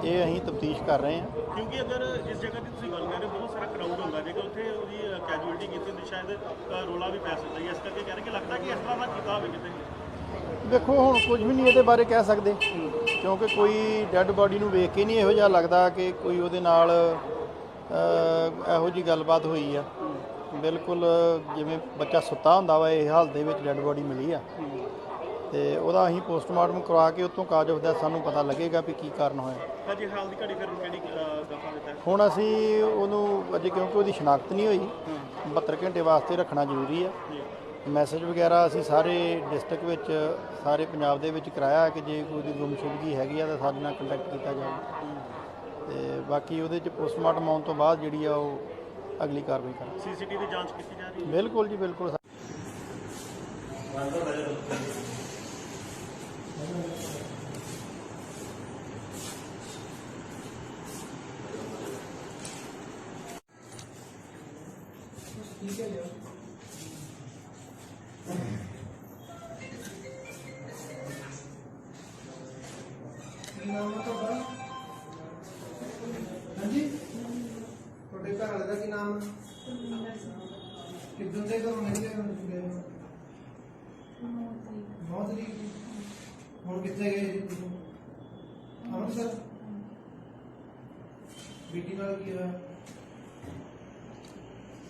ਇਹ ਅਸੀਂ ਤਫਤੀਸ਼ ਕਰ ਰਹੇ ਹਾਂ। ਕਿਉਂਕਿ ਅਗਰ ਜਿਸ ਜਗ੍ਹਾ ਦੀ ਤੁਸੀਂ ਗੱਲ ਕਰ ਰਹੇ ਹੋ ਬਹੁਤ ਸਾਰਾ ਕਰਾਊਡ ਹੁੰਦਾ, ਜੇਕਰ ਉੱਥੇ ਉਹਦੀ ਕੈਜੂਅਲਟੀ ਕੀਤੀ ਹੁੰਦੀ ਸ਼ਾਇਦ ਰੋਲਾ ਵੀ ਪੈ ਸਕਦਾ ਹੈ। ਇਸ ਕਰਕੇ ਕਹਿ ਰਹੇ ਕਿ ਲੱਗਦਾ ਕਿ ਇਸ ਤਰ੍ਹਾਂ ਦਾ ਕੀਤਾ ਹੋਵੇ ਕਿਤੇ। ਦੇਖੋ ਹੁਣ ਕੁਝ ਵੀ ਨਹੀਂ ਇਹਦੇ ਬਾਰੇ ਕਹਿ ਸਕਦੇ ਕਿਉਂਕਿ ਕੋਈ ਡੈੱਡ ਬੋਡੀ ਨੂੰ ਵੇਖ ਕੇ ਨਹੀਂ ਇਹੋ ਜਿਹਾ ਲੱਗਦਾ ਕਿ ਕੋਈ ਉਹਦੇ ਨਾਲ ਇਹੋ ਜਿਹੀ ਗੱਲਬਾਤ ਹੋਈ ਆ। ਬਿਲਕੁਲ ਜਿਵੇਂ ਬੱਚਾ ਸੁੱਤਾ ਹੁੰਦਾ ਵਾ ਇਹ ਹਾਲਤ ਦੇ ਵਿੱਚ ਡੈੱਡ ਬੋਡੀ ਮਿਲੀ ਆ ਤੇ ਉਹਦਾ ਅਸੀਂ ਪੋਸਟਮਾਰਟਮ ਕਰਵਾ ਕੇ ਉੱਥੋਂ ਕਾਜ ਆਫ ਡੈਥ ਸਾਨੂੰ ਪਤਾ ਲੱਗੇਗਾ ਵੀ ਕੀ ਕਾਰਨ ਹੋਇਆ। ਅਜੇ ਹਾਲ ਦੀ ਘੜੀ ਫਿਰ ਕਿਹੜੀ ਦਫਾ ਦਿੱਤਾ? ਹੁਣ ਅਸੀਂ ਉਹਨੂੰ ਅਜੇ ਕਿਉਂਕਿ ਉਹਦੀ ਸ਼ਨਾਖਤ ਨਹੀਂ ਹੋਈ 72 ਘੰਟੇ ਵਾਸਤੇ ਰੱਖਣਾ ਜ਼ਰੂਰੀ ਆ। ਮੈਸੇਜ ਵਗੈਰਾ ਅਸੀਂ ਸਾਰੇ ਡਿਸਟ੍ਰਿਕਟ ਵਿੱਚ ਸਾਰੇ ਪੰਜਾਬ ਦੇ ਵਿੱਚ ਕਰਾਇਆ ਕਿ ਜੇ ਕੋਈ ਦੀ ਗੁੰਮਸ਼ੁਦਗੀ ਹੈਗੀ ਆ ਤਾਂ ਸਾਡੇ ਨਾਲ ਕੰਟੈਕਟ ਕੀਤਾ ਜਾਵੇ ਤੇ ਬਾਕੀ ਉਹਦੇ 'ਚ ਪੋਸਟਮਾਰਟਮ ਆਉਣ ਤੋਂ ਬਾਅਦ ਜਿਹੜੀ ਆ ਉਹ ਅਗਲੀ ਕਾਰਵਾਈ ਕਰਾਂਗੇ। CCTV ਦੀ ਜਾਂਚ ਕੀਤੀ ਜਾ ਰਹੀ ਹੈ? ਬਿਲਕੁਲ ਜੀ ਬਿਲਕੁਲ। ਠੀਕ ਹੈ ਜੀ। ਕੀ ਨਾਮ ਹੈ ਤੁਹਾਡਾ? ਹਾਂਜੀ, ਤੁਹਾਡੇ ਘਰ ਵਾਲੇ ਦਾ ਕੀ ਨਾਮ ਹੈ? ਕਿੱਦਾਂ ਦੇ ਘਰੋਂ ਨਿਕਲੇ ਹੋ ਤੁਸੀਂ? 9 ਤਰੀਕ। ਹੁਣ ਕਿੱਥੇ ਗਏ ਜੀ ਤੁਸੀਂ? ਅੰਮ੍ਰਿਤਸਰ। ਬੇਟੀ ਨਾਲ ਕੀ ਹੋਇਆ?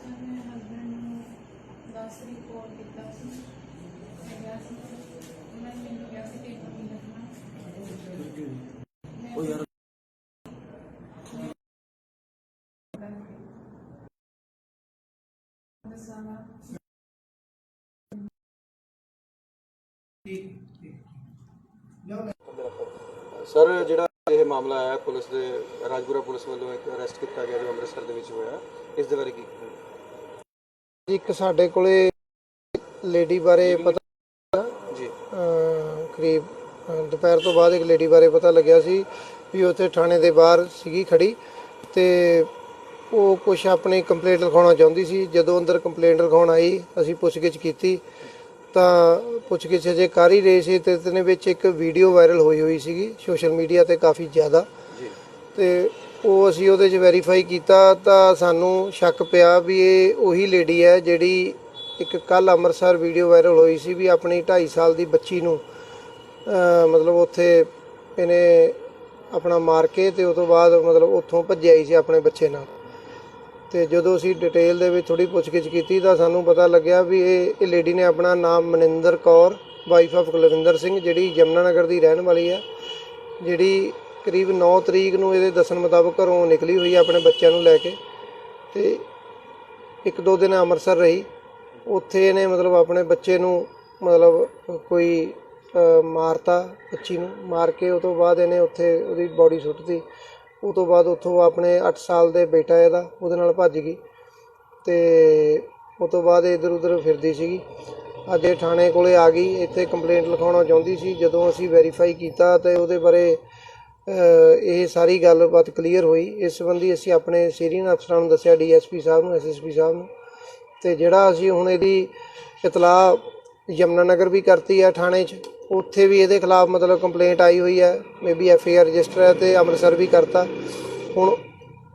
ਆਪਣੇ ਹਸਬੈਂਡ ਨੂੰ 10 ਰਿਪੋਰਟ ਕੀਤਾ ਸੀ ਗਿਆ ਸੀ। ਉਹਨਾਂ ਨੇ ਮੈਨੂੰ ਕਿਹਾ ਸੀ ਪੇਪਰ ਨਹੀਂ ਲਿਖਣਾ। ਉਹ ਯਾਰ ਦੱਸਾਂਗਾ। ਠੀਕ ਠੀਕ ਲਿਆਓ। ਸਰ ਜਿਹੜਾ ਇਹ ਮਾਮਲਾ ਆਇਆ ਪੁਲਿਸ ਦੇ ਰਾਜਪੁਰਾ ਪੁਲਿਸ ਵੱਲੋਂ ਇੱਕ ਅਰੈਸਟ ਕੀਤਾ ਗਿਆ ਜੋ ਅੰਮ੍ਰਿਤਸਰ ਦੇ ਵਿੱਚ ਹੋਇਆ, ਇਸ ਦੇ ਬਾਰੇ ਕੀ? ਇੱਕ ਸਾਡੇ ਕੋਲੇ ਲੇਡੀ ਬਾਰੇ ਪਤਾ ਜੀ ਕਰੀਬ ਦੁਪਹਿਰ ਤੋਂ ਬਾਅਦ ਇੱਕ ਲੇਡੀ ਬਾਰੇ ਪਤਾ ਲੱਗਿਆ ਸੀ ਵੀ ਉੱਥੇ ਥਾਣੇ ਦੇ ਬਾਹਰ ਸੀਗੀ ਖੜੀ ਤੇ ਉਹ ਕੁਛ ਆਪਣੀ ਕੰਪਲੇਂਟ ਲਿਖਾਉਣਾ ਚਾਹੁੰਦੀ ਸੀ। ਜਦੋਂ ਅੰਦਰ ਕੰਪਲੇਂਟ ਲਿਖਾਉਣ ਆਈ ਅਸੀਂ ਪੁੱਛਗਿੱਛ ਕੀਤੀ ਤਾਂ ਪੁੱਛਗਿੱਛ ਜੇ ਕਰ ਹੀ ਰਹੇ ਸੀ ਤੇ ਇਹਦੇ ਵਿੱਚ ਇੱਕ ਵੀਡੀਓ ਵਾਇਰਲ ਹੋਈ ਸੀਗੀ ਸੋਸ਼ਲ ਮੀਡੀਆ ਤੇ ਕਾਫੀ ਜ਼ਿਆਦਾ ਤੇ ਉਹ ਅਸੀਂ ਉਹਦੇ 'ਚ ਵੈਰੀਫਾਈ ਕੀਤਾ ਤਾਂ ਸਾਨੂੰ ਸ਼ੱਕ ਪਿਆ ਵੀ ਇਹ ਉਹੀ ਲੇਡੀ ਹੈ ਜਿਹੜੀ ਇੱਕ ਕੱਲ ਅੰਮ੍ਰਿਤਸਰ ਵੀਡੀਓ ਵਾਇਰਲ ਹੋਈ ਸੀ ਵੀ ਆਪਣੀ 2.5 ਸਾਲ ਦੀ ਬੱਚੀ ਨੂੰ ਮਤਲਬ ਉੱਥੇ ਇਹਨੇ ਆਪਣਾ ਮਾਰ ਕੇ ਤੇ ਉਸ ਤੋਂ ਬਾਅਦ ਮਤਲਬ ਉੱਥੋਂ ਭੱਜਿਆ ਹੀ ਸੀ ਆਪਣੇ ਬੱਚੇ ਨਾਲ। ਤੇ ਜਦੋਂ ਅਸੀਂ ਡਿਟੇਲ ਦੇ ਵਿੱਚ ਥੋੜੀ ਪੁੱਛਗਿੱਛ ਕੀਤੀ ਤਾਂ ਸਾਨੂੰ ਪਤਾ ਲੱਗਿਆ ਵੀ ਇਹ ਲੇਡੀ ਨੇ ਆਪਣਾ ਨਾਮ ਮਨਿੰਦਰ ਕੌਰ ਵਾਈਫ ਆਫ ਕੁਲਵਿੰਦਰ ਸਿੰਘ ਜਿਹੜੀ ਯਮਨਾ ਨਗਰ ਦੀ ਰਹਿਣ ਵਾਲੀ ਹੈ, ਜਿਹੜੀ ਕਰੀਬ 9 ਤਰੀਕ ਨੂੰ ਇਹਦੇ ਦੱਸਣ ਮੁਤਾਬਕ ਘਰੋਂ ਨਿਕਲੀ ਹੋਈ ਆਪਣੇ ਬੱਚਿਆਂ ਨੂੰ ਲੈ ਕੇ ਤੇ 1-2 ਦਿਨ ਅੰਮ੍ਰਿਤਸਰ ਰਹੀ। ਉੱਥੇ ਇਹਨੇ ਮਤਲਬ ਆਪਣੇ ਬੱਚੇ ਨੂੰ ਮਤਲਬ ਕੋਈ ਮਾਰਤਾ, ਬੱਚੀ ਨੂੰ ਮਾਰ ਕੇ ਉਸ ਤੋਂ ਬਾਅਦ ਇਹਨੇ ਉੱਥੇ ਉਹਦੀ ਬੋਡੀ ਸੁੱਟਤੀ। ਉਸ ਤੋਂ ਬਾਅਦ ਉੱਥੋਂ ਆਪਣੇ 8 ਸਾਲ ਦੇ ਬੇਟਾ ਇਹਦਾ ਉਹਦੇ ਨਾਲ ਭੱਜ ਗਈ ਤੇ ਉਸ ਤੋਂ ਬਾਅਦ ਇੱਧਰ ਉੱਧਰ ਫਿਰਦੀ ਸੀਗੀ। ਅੱਜ ਇਹ ਥਾਣੇ ਕੋਲੇ ਆ ਗਈ, ਇੱਥੇ ਕੰਪਲੇਂਟ ਲਿਖਾਉਣਾ ਚਾਹੁੰਦੀ ਸੀ। ਜਦੋਂ ਅਸੀਂ ਵੈਰੀਫਾਈ ਕੀਤਾ ਤੇ ਉਹਦੇ ਬਾਰੇ ਇਹ ਸਾਰੀ ਗੱਲਬਾਤ ਕਲੀਅਰ ਹੋਈ। ਇਸ ਸੰਬੰਧੀ ਅਸੀਂ ਆਪਣੇ ਸੀਨੀਅਰ ਅਫਸਰਾਂ ਨੂੰ ਦੱਸਿਆ, DSP ਸਾਹਿਬ ਨੂੰ, SSP ਸਾਹਿਬ ਨੂੰ, ਤੇ ਜਿਹੜਾ ਅਸੀਂ ਹੁਣ ਇਹਦੀ ਇਤਲਾਹ ਯਮਨਾ ਨਗਰ ਵੀ ਕਰਤੀ ਹੈ ਥਾਣੇ 'ਚ। ਉੱਥੇ ਵੀ ਇਹਦੇ ਖਿਲਾਫ ਮਤਲਬ ਕੰਪਲੇਂਟ ਆਈ ਹੋਈ ਹੈ, ਮੇਬੀ FIR ਰਜਿਸਟਰ ਹੈ ਤੇ ਅੰਮ੍ਰਿਤਸਰ ਵੀ ਕਰਤਾ। ਹੁਣ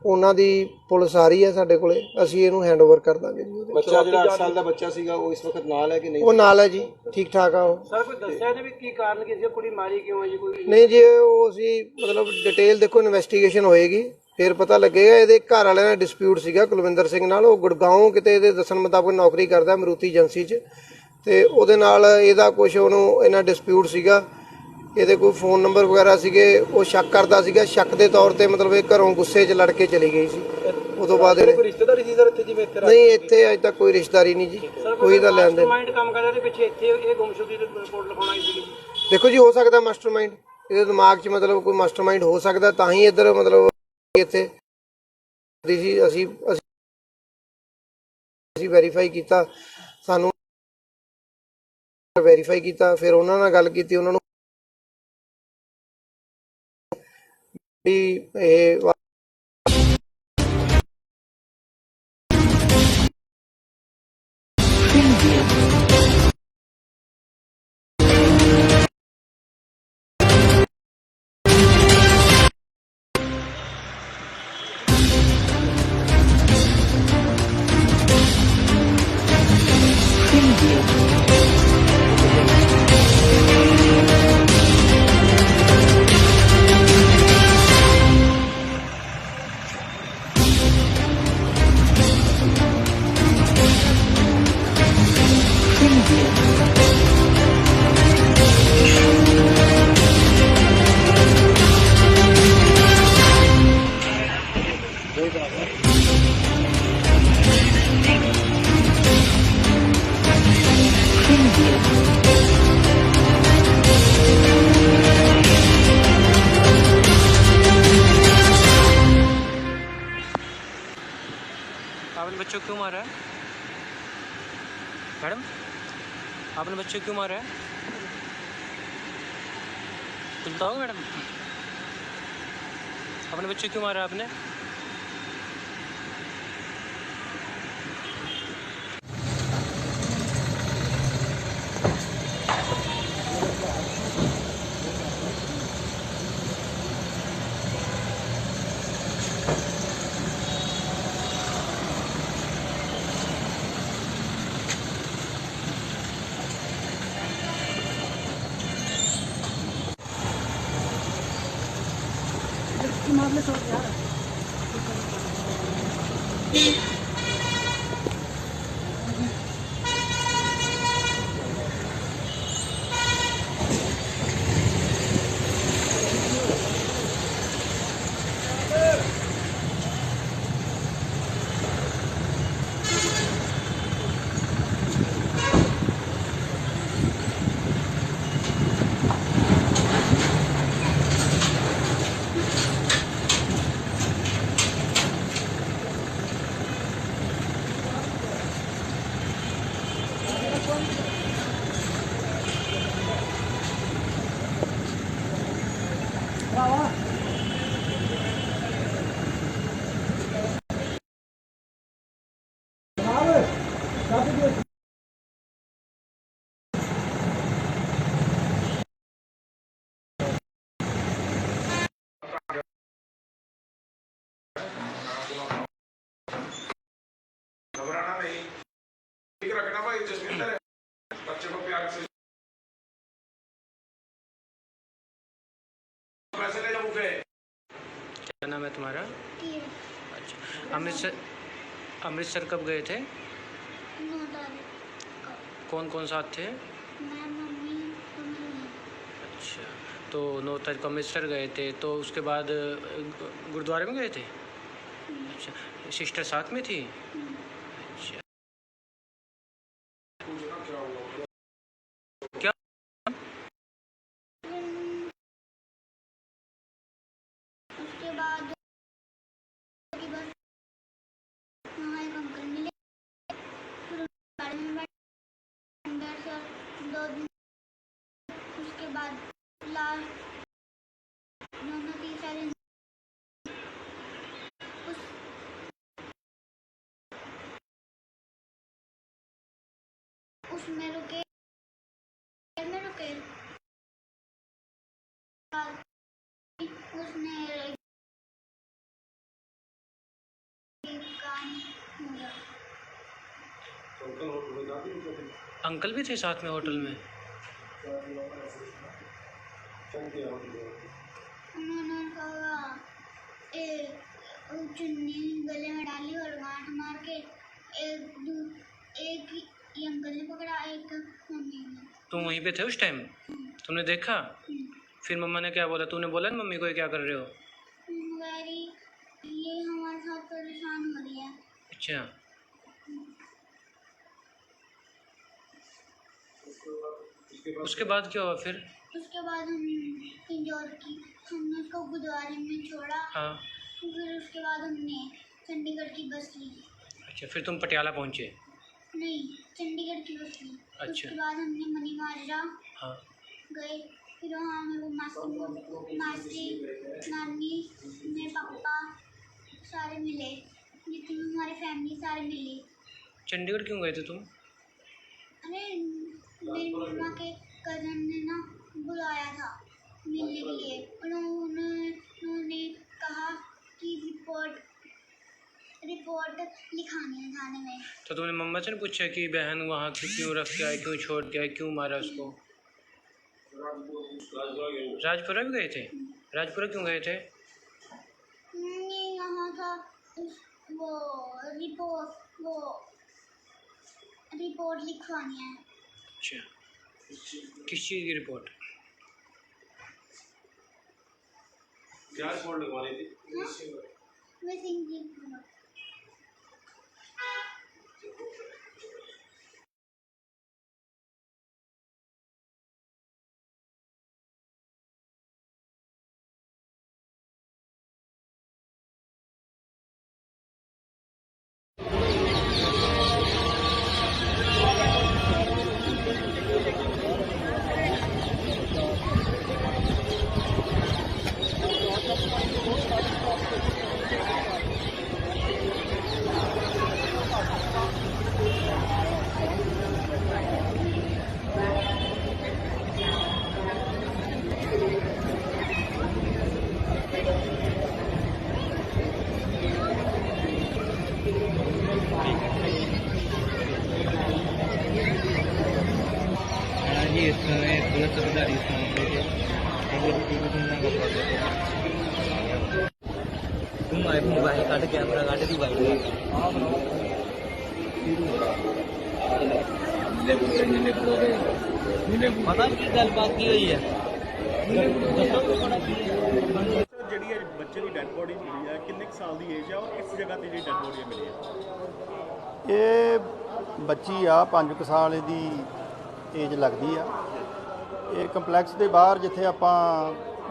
ਉਹਨਾਂ ਦੀ ਪੁਲਿਸ ਆ ਰਹੀ ਹੈ ਸਾਡੇ ਕੋਲੇ, ਅਸੀਂ ਇਹਨੂੰ ਹੈਂਡਓਵਰ ਕਰ ਦਾਂਗੇ ਜੀ। ਬੱਚਾ ਜਿਹੜਾ 8 ਸਾਲ ਦਾ ਬੱਚਾ ਸੀਗਾ ਉਹ ਇਸ ਵਕਤ ਨਾਲ ਹੈ ਕਿ ਨਹੀਂ? ਉਹ ਨਾਲ ਹੈ ਜੀ, ਠੀਕ ਠਾਕ ਆ ਉਹ। ਸਰ ਕੋਈ ਦੱਸਿਆ ਇਹਨੇ ਵੀ ਕੀ ਕਾਰਨ ਕੀ ਸੀ, ਕੁੜੀ ਮਾਰੀ ਕਿਉਂ ਹੈ ਜੀ? ਕੋਈ ਨਹੀਂ ਜੀ, ਉਹ ਅਸੀਂ ਮਤਲਬ ਡਿਟੇਲ ਦੇਖੋ, ਇਨਵੈਸਟੀਗੇਸ਼ਨ ਹੋਏਗੀ ਫਿਰ ਪਤਾ ਲੱਗੇਗਾ। ਇਹਦੇ ਘਰ ਵਾਲਿਆਂ ਨਾਲ ਡਿਸਪਿਊਟ ਸੀਗਾ ਕੁਲਵਿੰਦਰ ਸਿੰਘ ਨਾਲ। ਉਹ ਗੁੜਗਾਉਂ ਕਿਤੇ ਇਹਦੇ ਦੱਸਣ ਮੁਤਾਬਕ ਨੌਕਰੀ ਕਰਦਾ ਮਰੂਤੀ ਏਜੰਸੀ 'ਚ ਤੇ ਉਹਦੇ ਨਾਲ ਇਹਦਾ ਕੁਝ ਉਹਨੂੰ ਇਹਨਾਂ ਡਿਸਪਿਊਟ ਸੀਗਾ। ਇਹਦੇ ਕੋਈ ਫੋਨ ਨੰਬਰ ਵਗੈਰਾ ਸੀਗੇ, ਉਹ ਸ਼ੱਕ ਕਰਦਾ ਸੀਗਾ। ਸ਼ੱਕ ਦੇ ਤੌਰ ਤੇ ਮਤਲਬ ਇਹ ਘਰੋਂ ਗੁੱਸੇ 'ਚ ਲੜ ਕੇ ਚਲੀ ਗਈ ਸੀ। ਉਸ ਤੋਂ ਬਾਅਦ ਕੋਈ ਰਿਸ਼ਤੇਦਾਰੀ ਸੀ ਸਰ ਇੱਥੇ ਜਿਵੇਂ ਨਹੀਂ, ਇੱਥੇ ਅਜੇ ਤੱਕ ਕੋਈ ਰਿਸ਼ਤੇਦਾਰੀ ਨਹੀਂ ਜੀ, ਕੋਈ ਦਾ ਲੈਣ ਦੇਣ। ਮਾਈਂਡ ਕੰਮ ਕਰਦਾ ਤੇ ਪਿੱਛੇ ਇੱਥੇ ਇਹ ਗੁੰਮਸ਼ੁਦਗੀ ਦੀ ਰਿਪੋਰਟ ਲਿਖਾਉਣਾ ਆਈ ਸੀ। ਦੇਖੋ ਜੀ, ਹੋ ਸਕਦਾ ਮਾਸਟਰਮਾਈਂਡ ਇਹਦੇ ਦਿਮਾਗ 'ਚ ਮਤਲਬ ਕੋਈ ਮਾਸਟਰਮਾਈਂਡ ਹੋ ਸਕਦਾ, ਤਾਂ ਹੀ ਇੱਧਰ ਮਤਲਬ ਇੱਥੇ ਅਸੀਂ ਵੈਰੀਫਾਈ ਕੀਤਾ। ਸਾਨੂੰ ਵੈਰੀਫਾਈ ਕੀਤਾ, ਫਿਰ ਉਹਨਾਂ ਨਾਲ ਗੱਲ ਕੀਤੀ, ਉਹਨਾਂ ਨੂੰ ਵੀ ਇਹ आपने बच्चों को क्यों मारा है मैडम? आपने बच्चों को क्यों मारा है? कुछ बताओ मैडम, अपने बच्चों को क्यों मारा आपने? मामले तो यार क्या नाम है तुम्हारा? तीर अच्छा, अमृतसर कब गए थे? 9 तारीख को। कौन कौन साथ थे? मैं, मम्मी और मेरी बहन। अच्छा, तो 9 तारीख को अमृतसर गए थे, तो उसके बाद गुरुद्वारे में गए थे? अच्छा, सिस्टर साथ में थी? अच्छा, पूछना क्या हुआ? क्या? उसके बाद की बस वहाँ एक अंकल मिले, फिर उनकी गाड़ी में बैठे अंदर से 2 दिन। उसके बाद लास्ट 2-3 दिन उसमें रुके उसने कहानी हुआ। अंकल भी थे साथ में होटल में? उन्होंने कहा चुन्नी गले में डाली और गांठ मार के एक ही अंकल ने पकड़ा, एक मम्मी ने। तुम वहीं पे थे उस टाइम? तुमने देखा? फिर मम्मा ने क्या बोला? तूने बोला ना मम्मी को ये क्या कर रहे हो? वेरी ये हमारे साथ परेशान हो रही है। अच्छा, उसके बाद क्या हुआ फिर? उसके बाद हम इंजॉय की, हमने उसको गुरुद्वारे में छोड़ा। हाँ। फिर उसके बाद हमने चंडीगढ़ की बस ली। अच्छा, फिर तुम पटियाला पहुँचे? नहीं, चंडीगढ़ की बस ली। अच्छा। उसके बाद हमने मनी माजरा हाँ। गए, फिर वहाँ हमें वो मासी नानी मेरे पापा सारे मिले, जितनी हमारी फैमिली सारे मिली। चंडीगढ़ क्यों गए थे तुम? अरे मेरी मम्मा के कज़न ने ना बुलाया था मिलने के लिए। उन्होंने कहा कि रिपोर्ट लिखानी है थाने में। तो तुमने मम्मा से नहीं पूछा कि बहन वहाँ क्यों रख के आए, क्यों छोड़ के आए, क्यों मारा उसको? राजपुरा भी गए थे? राजपुरा क्यों गए थे? यहाँ था वो रिपोर्ट लिखवानी है। अच्छा, किस चीज़ की रिपोर्ट? क्या रिपोर्ट लिखवानी थी? मिसिंग की रिपोर्ट। जी इस समय पुलिस अधिकारी इस मामले के तुम आए मोबाइल कट कैमरा कट दी बाइक पता की गलबात की हुई है ਜਿਹੜੀ ਇਹ ਬੱਚੇ ਦੀ ਡੈੱਡ ਬੋਡੀ ਮਿਲੀ ਹੈ ਕਿੰਨੇ ਕੁ ਸਾਲ ਦੀ ਏਜ ਹੈ ਔਰ ਕਿਸ ਜਗ੍ਹਾ ਤੇ ਜਿਹੜੀ ਡੈੱਡ ਬੋਡੀ ਮਿਲੀ ਹੈ? ਇਹ ਬੱਚੀ ਆ 5 ਸਾਲ ਇਹਦੀ ਏਜ ਲੱਗਦੀ ਆ। ਇਹ ਕੰਪਲੈਕਸ ਦੇ ਬਾਹਰ ਜਿੱਥੇ ਆਪਾਂ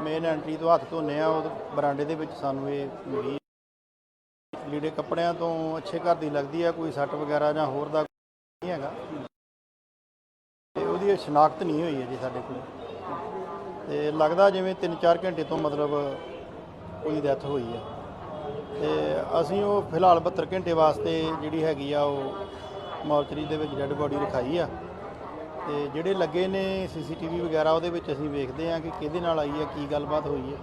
ਮੇਨ ਐਂਟਰੀ ਤੋਂ ਹੱਥ ਧੋਨੇ ਆ ਉਹ ਬਰਾਂਡੇ ਦੇ ਵਿੱਚ ਸਾਨੂੰ ਇਹ ਮਿਲੀ। ਲੀੜੇ ਕੱਪੜਿਆਂ ਤੋਂ ਅੱਛੇ ਘਰ ਦੀ ਲੱਗਦੀ ਆ, ਕੋਈ ਸੱਟ ਵਗੈਰਾ ਜਾਂ ਹੋਰ ਦਾ ਨਹੀਂ ਹੈਗਾ ਤੇ ਉਹਦੀ ਸ਼ਨਾਖਤ ਨਹੀਂ ਹੋਈ ਹੈ ਜੀ ਸਾਡੇ ਕੋਲ। ਤੇ ਲੱਗਦਾ ਜਿਵੇਂ 3-4 ਘੰਟੇ ਤੋਂ ਮਤਲਬ ਉਹਦੀ ਡੈਥ ਹੋਈ ਹੈ ਤੇ ਅਸੀਂ ਉਹ ਫਿਲਹਾਲ 72 ਘੰਟੇ ਵਾਸਤੇ ਜਿਹੜੀ ਹੈਗੀ ਆ ਉਹ ਮੋਰਚਰੀ ਦੇ ਵਿੱਚ ਡੈੱਡ ਬੋਡੀ ਰਖਾਈ ਆ ਤੇ ਜਿਹੜੇ ਲੱਗੇ ਨੇ CCTV ਵਗੈਰਾ ਉਹਦੇ ਵਿੱਚ ਅਸੀਂ ਵੇਖਦੇ ਹਾਂ ਕਿ ਕਿਹਦੇ ਨਾਲ ਆਈ ਹੈ, ਕੀ ਗੱਲਬਾਤ ਹੋਈ ਹੈ।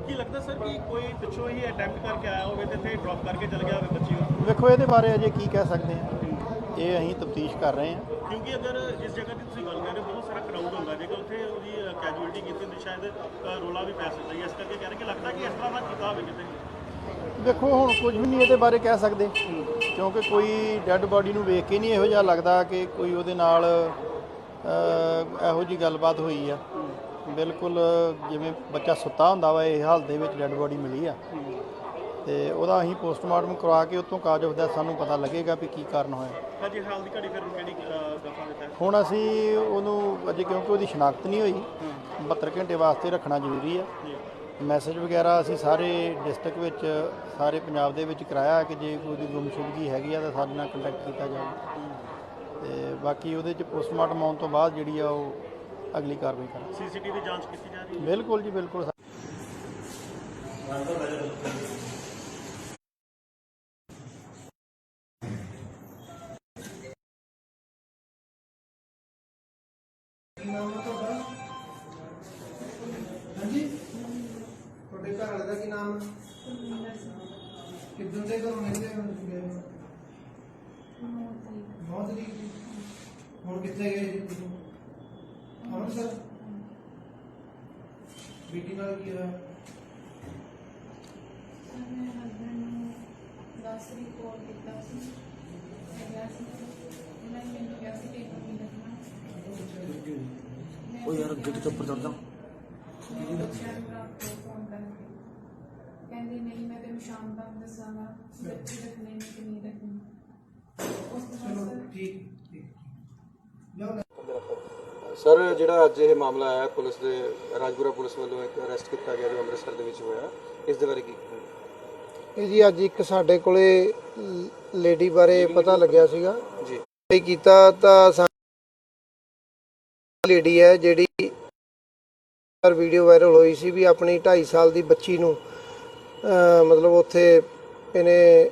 ਕੀ ਲੱਗਦਾ ਸਰ ਕਿ ਕੋਈ ਪਿੱਛੋਂ ਹੀ ਅਟੈਂਪਟ ਕਰਕੇ ਆਇਆ ਹੋਵੇ ਤੇ ਇੱਥੇ ਡ੍ਰੌਪ ਕਰਕੇ ਚਲ ਗਿਆ ਹੋਵੇ ਬੱਚੀ ਨੂੰ? ਵੇਖੋ ਇਹਦੇ ਬਾਰੇ ਅਜੇ ਕੀ ਕਹਿ ਸਕਦੇ ਹਾਂ, ਇਹ ਅਸੀਂ ਤਫਤੀਸ਼ ਕਰ ਰਹੇ ਹਾਂ। ਕਿਉਂਕਿ ਅਗਰ ਜਿਸ ਜਗ੍ਹਾ ਦੀ ਤੁਸੀਂ ਗੱਲ ਕਰ ਰਹੇ ਹੋ ਬਹੁਤ ਸਾਰਾ ਕਰਾਊਡ ਹੁੰਦਾ ਜੇਕਰ ਉੱਥੇ ਉਹਦੀ ਕੈਜੂਅਲਟੀ ਕੀਤੀ ਹੁੰਦੀ ਸ਼ਾਇਦ ਰੋਲਾ ਵੀ ਪੈ ਸਕਦਾ ਸੀ। ਇਸ ਕਰਕੇ ਕਹਿ ਰਹੇ ਕਿ ਲੱਗਦਾ ਕਿ ਇਸ ਤਰ੍ਹਾਂ ਦਾ ਕੀਤਾ ਹੋਵੇ ਕਿਤੇ। ਦੇਖੋ ਹੁਣ ਕੁਝ ਵੀ ਨਹੀਂ ਇਹਦੇ ਬਾਰੇ ਕਹਿ ਸਕਦੇ, ਕਿਉਂਕਿ ਕੋਈ ਡੈੱਡ ਬਾਡੀ ਨੂੰ ਵੇਖ ਕੇ ਨਹੀਂ ਇਹੋ ਜਿਹਾ ਲੱਗਦਾ ਕਿ ਕੋਈ ਉਹਦੇ ਨਾਲ ਇਹੋ ਜਿਹੀ ਗੱਲਬਾਤ ਹੋਈ ਆ। ਬਿਲਕੁਲ ਜਿਵੇਂ ਬੱਚਾ ਸੁੱਤਾ ਹੁੰਦਾ ਵਾ ਇਹ ਹਾਲਤ ਦੇ ਵਿੱਚ ਡੈੱਡ ਬਾਡੀ ਮਿਲੀ ਆ, ਤੇ ਉਹਦਾ ਅਸੀਂ ਪੋਸਟਮਾਰਟਮ ਕਰਵਾ ਕੇ ਉੱਥੋਂ ਕਾਜ ਆਫ ਡੈਥ ਸਾਨੂੰ ਪਤਾ ਲੱਗੇਗਾ ਵੀ ਕੀ ਕਾਰਨ ਹੋਇਆ। ਹਾਂਜੀ, ਹਾਲ ਦੀ ਘੜੀ ਫਿਰ ਕਿਹੜੀ ਦਫਾ ਦਿੱਤਾ ਹੁਣ ਅਸੀਂ ਉਹਨੂੰ ਅਜੇ, ਕਿਉਂਕਿ ਉਹਦੀ ਸ਼ਨਾਖਤ ਨਹੀਂ ਹੋਈ, 72 ਘੰਟੇ ਵਾਸਤੇ ਰੱਖਣਾ ਜ਼ਰੂਰੀ ਆ। ਮੈਸੇਜ ਵਗੈਰਾ ਅਸੀਂ ਸਾਰੇ ਡਿਸਟ੍ਰਿਕਟ ਵਿੱਚ, ਸਾਰੇ ਪੰਜਾਬ ਦੇ ਵਿੱਚ ਕਰਾਇਆ ਕਿ ਜੇ ਕੋਈ ਦੀ ਗੁੰਮਸ਼ੁਦਗੀ ਹੈਗੀ ਆ ਤਾਂ ਸਾਡੇ ਨਾਲ ਕੰਟੈਕਟ ਕੀਤਾ ਜਾਵੇ, ਤੇ ਬਾਕੀ ਉਹਦੇ 'ਚ ਪੋਸਟਮਾਰਟਮ ਆਉਣ ਤੋਂ ਬਾਅਦ ਜਿਹੜੀ ਆ ਉਹ ਅਗਲੀ ਕਾਰਵਾਈ ਕਰਾਂਗੇ। ਸੀਸੀਟੀਵੀ ਜਾਂਚ ਕੀਤੀ ਜਾ ਰਹੀ ਹੈ? ਬਿਲਕੁਲ ਜੀ, ਬਿਲਕੁਲ। ਨਾਮ ਹੈ ਤੁਹਾਡਾ? ਹਾਂਜੀ, ਤੁਹਾਡੇ ਘਰ ਵਾਲੇ ਦਾ ਕੀ ਨਾਮ ਹੈ? ਕਿੱਦਾਂ ਦੇ ਘਰੋਂ ਨਿਕਲੇ ਹੋ ਤੁਸੀਂ? 9 ਤਰੀਕ। ਹੁਣ ਕਿੱਥੇ ਗਏ ਜੀ ਤੁਸੀਂ? ਅੰਮ੍ਰਿਤਸਰ। ਬੀਟੀ ਨਾਲ ਕੀ ਹੋਇਆ? ਮੇਰੇ ਹਸਬੈਂਡ ਨੂੰ 10 ਤਰੀਕ ਕਾਲ ਕੀਤਾ ਸੀ, ਉਹਨਾਂ ਨੇ ਮੈਨੂੰ ਕਿਹਾ ਸੀ ਟੇਬਲ ਨਹੀਂ ਰੱਖਣਾ। ਉਹ ਯਾਰ ਅੱਗੇ ਤੋਂ ਉੱਪਰ ਚੜ੍ਹ ਜਾ। ਬੱਚਿਆਂ ਨੂੰ ਰਾਤ ਨੂੰ ਫੋਨ ਕਰਕੇ ਕਹਿੰਦੀ ਨਹੀਂ ਮੈਂ ਤੈਨੂੰ ਸ਼ਾਮ ਤੱਕ ਦੱਸਾਂਗਾ ਬੱਚੇ ਰੱਖਣੇ ਨੇ ਕਿ ਨਹੀਂ ਰੱਖਣੇ। ਉਸ ਤੋਂ ਬਾਅਦ ਠੀਕ ਜਾਓ। ਸਰ, ਜਿਹੜਾ ਅੱਜ ਇਹ ਮਾਮਲਾ ਆਇਆ, ਪੁਲਿਸ ਦੇ ਰਾਜਪੁਰਾ ਪੁਲਿਸ ਵੱਲੋਂ ਇੱਕ ਅਰੈਸਟ ਕੀਤਾ ਗਿਆ ਜੋ ਅੰਮ੍ਰਿਤਸਰ ਦੇ ਵਿੱਚ ਹੋਇਆ, ਇਸ ਦੇ ਬਾਰੇ ਕੀ? ਇਹ ਜੀ ਅੱਜ ਇੱਕ ਸਾਡੇ ਕੋਲੇ ਲੇਡੀ ਬਾਰੇ ਪਤਾ ਲੱਗਿਆ ਸੀਗਾ ਜੀ। ਇਹ ਕੀਤਾ ਤਾਂ ਲੇਡੀ ਹੈ ਜਿਹੜੀ ਵੀਡੀਓ ਵਾਇਰਲ ਹੋਈ ਸੀ ਵੀ ਆਪਣੀ 2.5 ਸਾਲ ਦੀ ਬੱਚੀ ਨੂੰ ਮਤਲਬ ਉੱਥੇ ਇਹਨੇ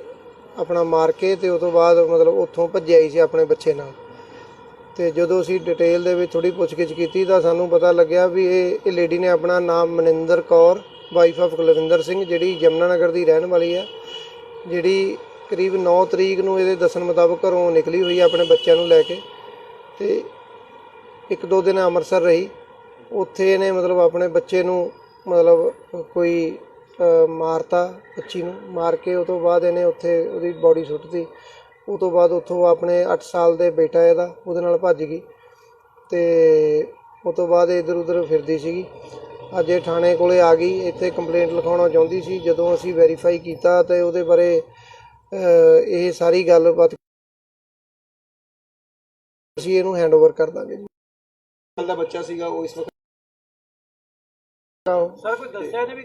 ਆਪਣਾ ਮਾਰ ਕੇ ਤੇ ਉਸ ਤੋਂ ਬਾਅਦ ਮਤਲਬ ਉੱਥੋਂ ਭੱਜਿਆ ਹੀ ਸੀ ਆਪਣੇ ਬੱਚੇ ਨਾਲ। ਤੇ ਜਦੋਂ ਅਸੀਂ ਡਿਟੇਲ ਦੇ ਵਿੱਚ ਥੋੜੀ ਪੁੱਛਗਿੱਛ ਕੀਤੀ ਤਾਂ ਸਾਨੂੰ ਪਤਾ ਲੱਗਿਆ ਵੀ ਇਹ ਲੇਡੀ ਨੇ ਆਪਣਾ ਨਾਮ ਮਨਿੰਦਰ ਕੌਰ ਵਾਈਫ ਆਫ ਕੁਲਵਿੰਦਰ ਸਿੰਘ, ਜਿਹੜੀ ਯਮੁਨਾ ਨਗਰ ਦੀ ਰਹਿਣ ਵਾਲੀ ਹੈ, ਜਿਹੜੀ ਕਰੀਬ 9 ਤਰੀਕ ਨੂੰ ਇਹਦੇ ਦੱਸਣ ਮੁਤਾਬਕ ਘਰੋਂ ਨਿਕਲੀ ਹੋਈ ਆਪਣੇ ਬੱਚਿਆਂ ਨੂੰ ਲੈ ਕੇ, ਤੇ 1-2 ਦਿਨ ਅੰਮ੍ਰਿਤਸਰ ਰਹੀ। ਉੱਥੇ ਇਹਨੇ ਮਤਲਬ ਆਪਣੇ ਬੱਚੇ ਨੂੰ ਮਤਲਬ ਕੋਈ ਮਾਰਤਾ, ਬੱਚੀ ਨੂੰ ਮਾਰ ਕੇ ਉਸ ਤੋਂ ਬਾਅਦ ਇਹਨੇ ਉੱਥੇ ਉਹਦੀ ਬੋਡੀ ਸੁੱਟਤੀ। ਉਸ ਤੋਂ ਬਾਅਦ ਉੱਥੋਂ ਆਪਣੇ 8 ਸਾਲ ਦੇ ਬੇਟਾ ਇਹਦਾ ਉਹਦੇ ਨਾਲ ਭੱਜ ਗਈ, ਤੇ ਉਸ ਤੋਂ ਬਾਅਦ ਇੱਧਰ ਉੱਧਰ ਫਿਰਦੀ ਸੀਗੀ। ਅੱਜ ਇਹ ਥਾਣੇ ਕੋਲੇ ਆ ਗਈ, ਇੱਥੇ ਕੰਪਲੇਂਟ ਲਿਖਾਉਣਾ ਚਾਹੁੰਦੀ ਸੀ। ਜਦੋਂ ਅਸੀਂ ਵੈਰੀਫਾਈ ਕੀਤਾ ਤੇ ਉਹਦੇ ਬਾਰੇ ਇਹ ਸਾਰੀ ਗੱਲਬਾਤ ਅਸੀਂ ਇਹਨੂੰ ਹੈਂਡਓਵਰ ਕਰ ਦਾਂਗੇ। ਸਾਲ ਦਾ ਬੱਚਾ ਸੀਗਾ ਉਹ ਇਸ ਵਕਤ? ਸਰ ਕੋਈ ਦੱਸਿਆ ਇਹਨੇ ਵੀ?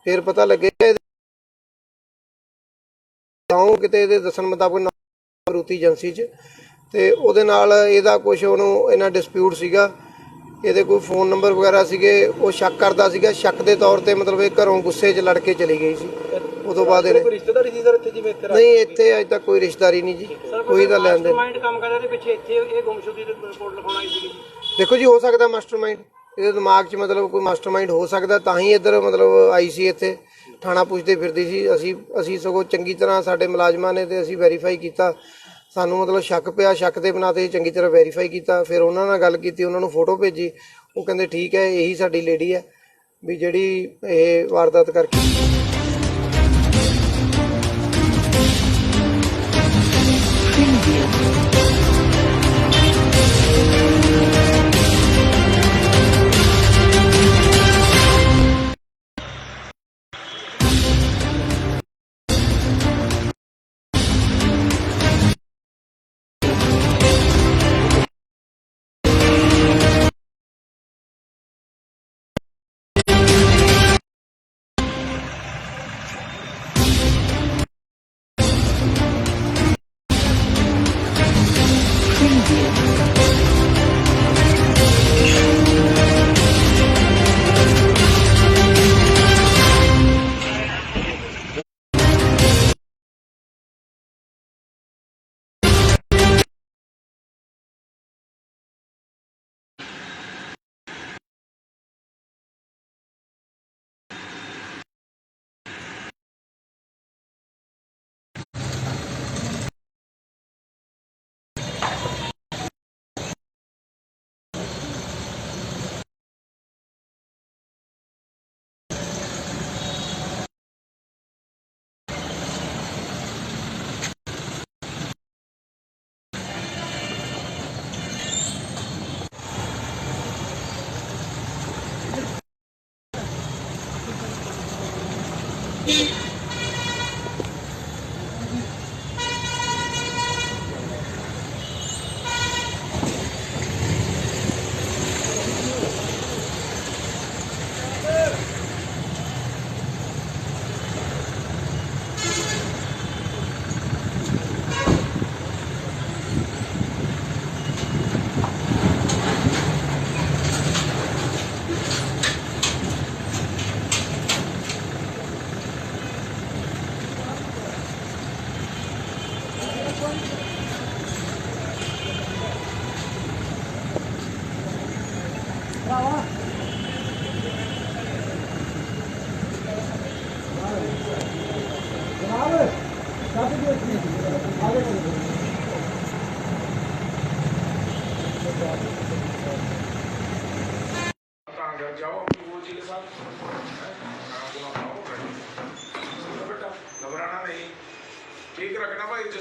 ਫਿਰ ਪਤਾ ਲੱਗਿਆ ਕਿਤੇ ਇਹਦੇ ਦੱਸਣ ਮੁਤਾਬਕ ਮਾਰੂਤੀ ਏਜੰਸੀ 'ਚ, ਤੇ ਉਹਦੇ ਨਾਲ ਇਹਦਾ ਕੁਝ ਉਹਨੂੰ ਇਹਨਾਂ ਡਿਸਪਿਊਟ ਸੀਗਾ। ਇਹਦੇ ਕੋਈ ਫੋਨ ਨੰਬਰ ਵਗੈਰਾ ਸੀਗੇ, ਉਹ ਸ਼ੱਕ ਕਰਦਾ ਸੀਗਾ। ਸ਼ੱਕ ਦੇ ਤੌਰ ਤੇ ਮਤਲਬ ਇਹ ਘਰੋਂ ਗੁੱਸੇ 'ਚ ਲੜ ਕੇ ਚਲੀ ਗਈ ਸੀ। ਉਦੋਂ ਬਾਅਦ ਇਹਨੇ ਕੋਈ ਰਿਸ਼ਤੇਦਾਰੀ ਸੀ ਸਰ ਇੱਥੇ? ਜਿਵੇਂ ਨਹੀਂ, ਇੱਥੇ ਅਜੇ ਤੱਕ ਕੋਈ ਰਿਸ਼ਤੇਦਾਰੀ ਨਹੀਂ ਜੀ, ਕੋਈ ਤਾਂ ਲੈਣ ਦੇਣ। ਮਾਸਟਰਮਾਈਂਡ ਕੰਮ ਕਰਦਾ, ਇਹਦੇ ਪਿੱਛੇ ਇੱਥੇ ਇਹ ਗੁੰਮਸ਼ੁਦਗੀ ਦੀ ਰਿਪੋਰਟ ਲਿਖਾਉਣਾ ਆਈ ਸੀ। ਦੇਖੋ ਜੀ, ਹੋ ਸਕਦਾ ਮਾਸਟਰਮਾਈਂਡ ਇਹਦੇ ਦਿਮਾਗ 'ਚ ਮਤਲਬ ਕੋਈ ਮਾਸਟਰਮਾਈਂਡ ਹੋ ਸਕਦਾ, ਤਾਂ ਹੀ ਇੱਧਰ ਮਤਲਬ ਆਈ ਸੀ, ਇੱਥੇ ਥਾਣਾ ਪੁੱਛਦੇ ਫਿਰਦੀ ਸੀ। ਅਸੀਂ ਸਗੋਂ ਚੰਗੀ ਤਰ੍ਹਾਂ ਸਾਡੇ ਮੁਲਾਜ਼ਮਾਂ ਨੇ ਤੇ ਅਸੀਂ ਵੈਰੀਫਾਈ ਕੀਤਾ। ਸਾਨੂੰ ਮਤਲਬ ਸ਼ੱਕ ਪਿਆ, ਸ਼ੱਕ ਦੇ ਬਿਨਾਂ ਤੇ ਚੰਗੀ ਤਰ੍ਹਾਂ ਵੈਰੀਫਾਈ ਕੀਤਾ। ਫਿਰ ਉਹਨਾਂ ਨਾਲ ਗੱਲ ਕੀਤੀ, ਉਹਨਾਂ ਨੂੰ ਫੋਟੋ ਭੇਜੀ। ਉਹ ਕਹਿੰਦੇ ਠੀਕ ਹੈ, ਇਹੀ ਸਾਡੀ ਲੇਡੀ ਹੈ ਵੀ ਜਿਹੜੀ ਇਹ ਵਾਰਦਾਤ ਕਰਕੇ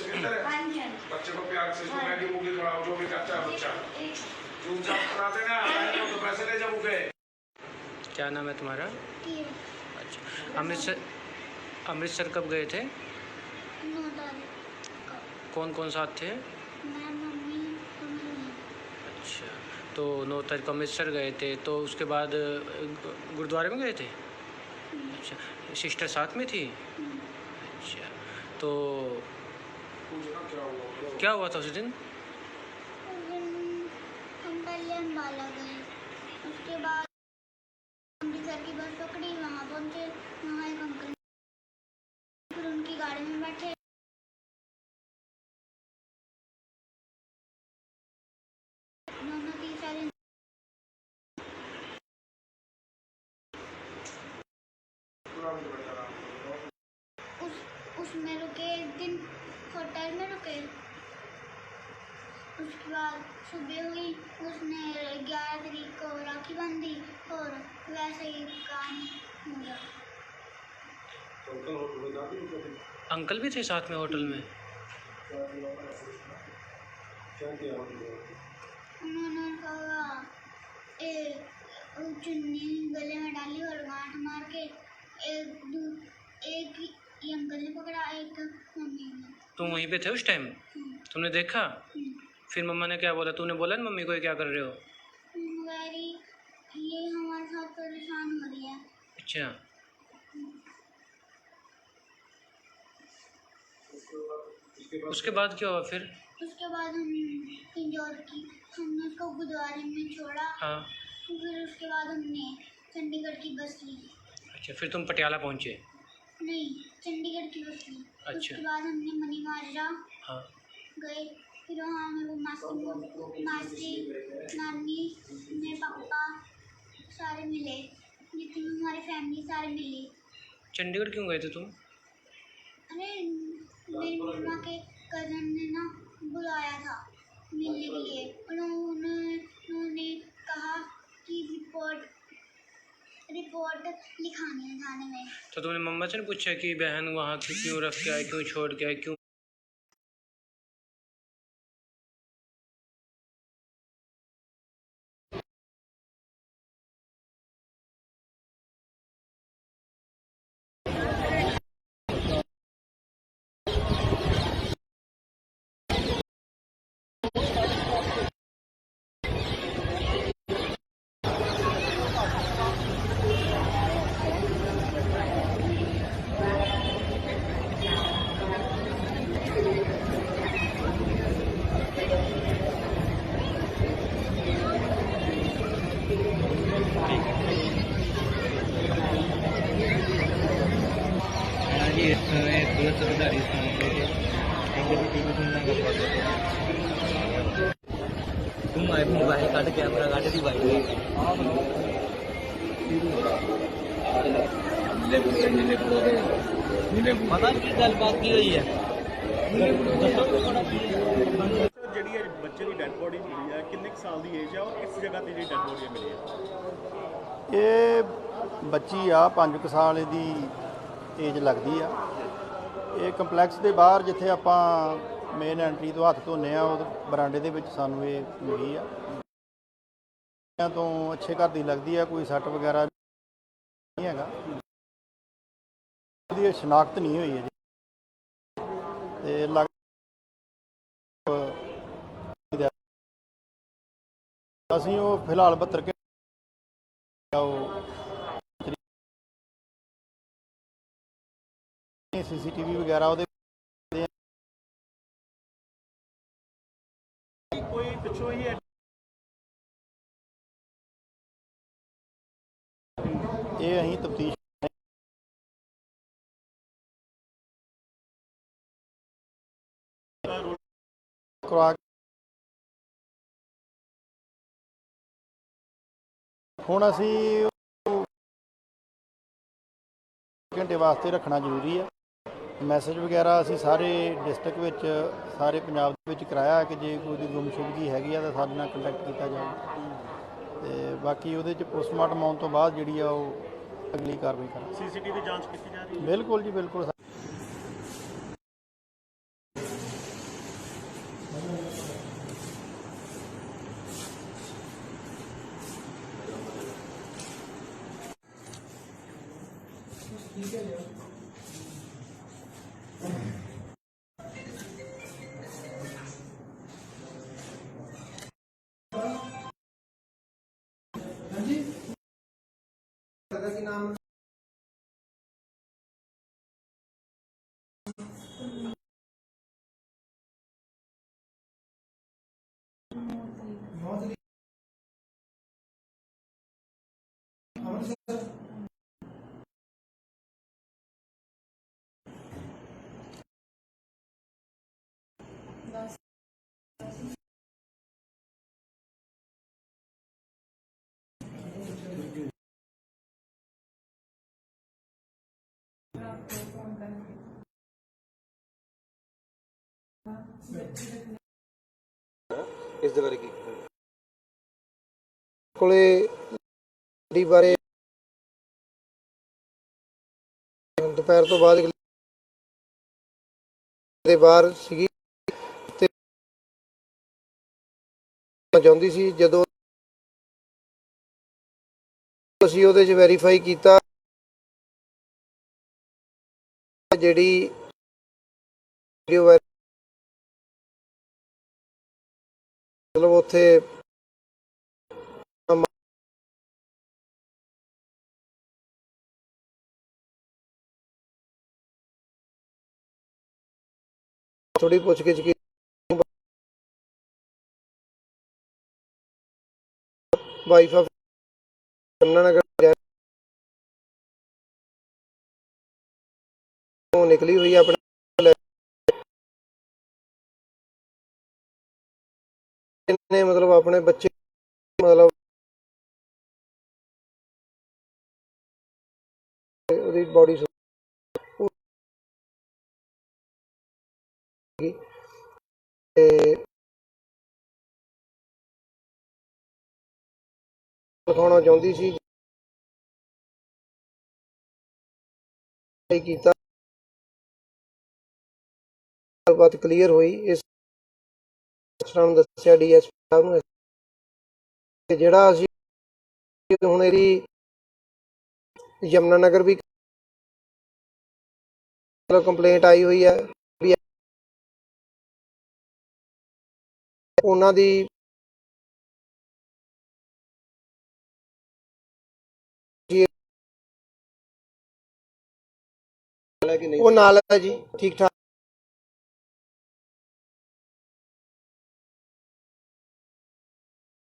जसविंदर है बच्चे को प्यार से इसको मैगी मूगी खिलाओ जो भी करता है बच्चा चुपचाप कराते ना तो पैसे ले जाओ मुझे। क्या नाम है तुम्हारा? अच्छा, अमृतसर कब गए थे? 9 तारीख को। कौन कौन साथ थे? मैं, मम्मी और मम्मी। अच्छा, तो 9 तारीख को अमृतसर गए थे, तो उसके बाद गुरुद्वारे में गए थे? अच्छा, सिस्टर साथ में थी? अच्छा, तो क्या हुआ था उस दिन? उस दिन हम पहले अम्बाला गए, उसके बाद अमृतसर की बस पकड़ी, वहाँ पहुँचे, वहाँ एक अंकल, फिर उनकी गाड़ी में बैठे, दोनों तीसरा दिन उसमें रुके, एक दिन होटल में रुके, उसके बाद सुबह हुई, उसने 11 तारीख को राखी बांधी और वैसे ही कहानी हो गया। अंकल भी थे साथ में होटल में? उन्होंने कहा चुन्नी गले में डाली और गांठ मार के एक ये अंकल ने पकड़ा, एक मम्मी ने। तुम वहीं पे थे उस टाइम? तुमने देखा? फिर मम्मा ने क्या बोला? तूने बोला ना मम्मी को ये क्या कर रहे हो? ये हमारे साथ परेशान हो रही है। अच्छा, उसके बाद क्या हुआ फिर? उसके बाद हमने उसको गुरुद्वारे में छोड़ा। हाँ, फिर उसके बाद हमने चंडीगढ़ की बस ली। अच्छा, फिर तुम पटियाला पहुँचे? नहीं, चंडीगढ़ की बस ली। अच्छा। उसके बाद हमने मनी माजरा हाँ, गए, फिर वहाँ हमें वो मासी नानी मेरे पापा सारे मिले, जितनी हमारी फैमिली सारे मिली। चंडीगढ़ क्यों गए थे तुम? अरे मेरी मम्मा के कज़न ने ना बुलाया था मिलने के लिए, उन्होंने कहा कि रिपोर्ट लिखानी है थाने में। तो तुमने मम्मा से नहीं पूछा कि बहन वहाँ क्यों रख के आए, क्यों छोड़ के आए, क्यों? जी इस समय पुलिस अधिकारी इस समय पे थे तुम मोबाइल कट कैमरा कट दी भाई पता की गलबात की हुई है ਜਿਹੜੀ ਇਹ ਬੱਚੇ ਦੀ ਡੈੱਡ ਬੋਡੀ ਮਿਲੀ ਹੈ ਕਿੰਨੇ ਕੁ ਸਾਲ ਦੀ ਏਜ ਹੈ ਔਰ ਕਿਸ ਜਗ੍ਹਾ ਤੇ ਜਿਹੜੀ ਡੈੱਡ ਬੋਡੀ ਮਿਲੀ ਹੈ? ਇਹ ਬੱਚੀ ਆ 5 ਸਾਲ ਦੀ ਏਜ ਲੱਗਦੀ ਆ। ਇਹ ਕੰਪਲੈਕਸ ਦੇ ਬਾਹਰ ਜਿੱਥੇ ਆਪਾਂ ਮੇਨ ਐਂਟਰੀ ਤੋਂ ਹੱਥ ਧੋਨੇ ਆ, ਉਹ ਬਰਾਂਡੇ ਦੇ ਵਿੱਚ ਸਾਨੂੰ ਇਹ ਮਿਲੀ ਆ। ਤੋਂ ਅੱਛੇ ਘਰ ਦੀ ਲੱਗਦੀ ਆ, ਕੋਈ ਸੱਟ ਵਗੈਰਾ ਨਹੀਂ ਹੈਗਾ, ਉਹਦੀ ਸ਼ਨਾਖਤ ਨਹੀਂ ਹੋਈ ਹੈ ਜੀ। ਤੇ ਅਸੀਂ ਉਹ ਫਿਲਹਾਲ 72 ਘੰਟੇ CCTV ਵਗੈਰਾ ਉਹਦੇ ਕੋਈ ਪਿੱਛੋਂ ਹੀ ਇਹ ਅਸੀਂ ਤਫਤੀਸ਼ ਕਰਵਾ ਹੁਣ ਅਸੀਂ ਘੰਟੇ ਵਾਸਤੇ ਰੱਖਣਾ ਜ਼ਰੂਰੀ ਹੈ। ਮੈਸੇਜ ਵਗੈਰਾ ਅਸੀਂ ਸਾਰੇ ਡਿਸਟ੍ਰਿਕਟ ਵਿੱਚ, ਸਾਰੇ ਪੰਜਾਬ ਦੇ ਵਿੱਚ ਕਰਾਇਆ ਕਿ ਜੇ ਕੋਈ ਦੀ ਗੁੰਮਸ਼ੁਦਗੀ ਹੈਗੀ ਆ ਤਾਂ ਸਾਡੇ ਨਾਲ ਕੰਟੈਕਟ ਕੀਤਾ ਜਾਵੇ। ਤੇ ਬਾਕੀ ਉਹਦੇ 'ਚ ਪੋਸਟਮਾਰਟਮ ਆਉਣ ਤੋਂ ਬਾਅਦ ਜਿਹੜੀ ਆ ਉਹ ਅਗਲੀ ਕਾਰਵਾਈ ਕਰਾਂਗੇ। CCTV ਦੀ ਜਾਂਚ ਕੀਤੀ ਜਾ ਰਹੀ ਹੈ? ਬਿਲਕੁਲ ਜੀ, ਬਿਲਕੁਲ। हाँ जी की नाम बहुत अमृतसर फोन करके ਇਸ ਦੇ ਬਾਰੇ ਕੀ ਕੋਲੇ ਦੀ ਬਾਰੇ ਦੁਪਹਿਰ ਤੋਂ ਬਾਅਦ ਦੇ ਬਾਹਰ ਸੀਗੀ ਤੇ ਚਾਹੁੰਦੀ ਸੀ। ਜਦੋਂ ਅਸੀਂ ਉਹਦੇ 'ਚ ਵੈਰੀਫਾਈ ਕੀਤਾ ਜਿਹੜੀ ਵੀਡੀਓ ਮਤਲਬ ਉੱਥੇ थोड़ी पूछगिछ की वाइफ ऑफ यमुनानगर निकली हुई है अपने ने मतलब अपने बच्चे मतलब बॉडी दिखाना चाहती सी किया गलबात क्लीयर हुई इस तरह दसिया DSP साहब ने जिहड़ा असीं हुण इहदी यमुनानगर भी मतलब कंप्लेंट आई हुई है भी उन्हां दी वो नाल है जी ठीक ठाक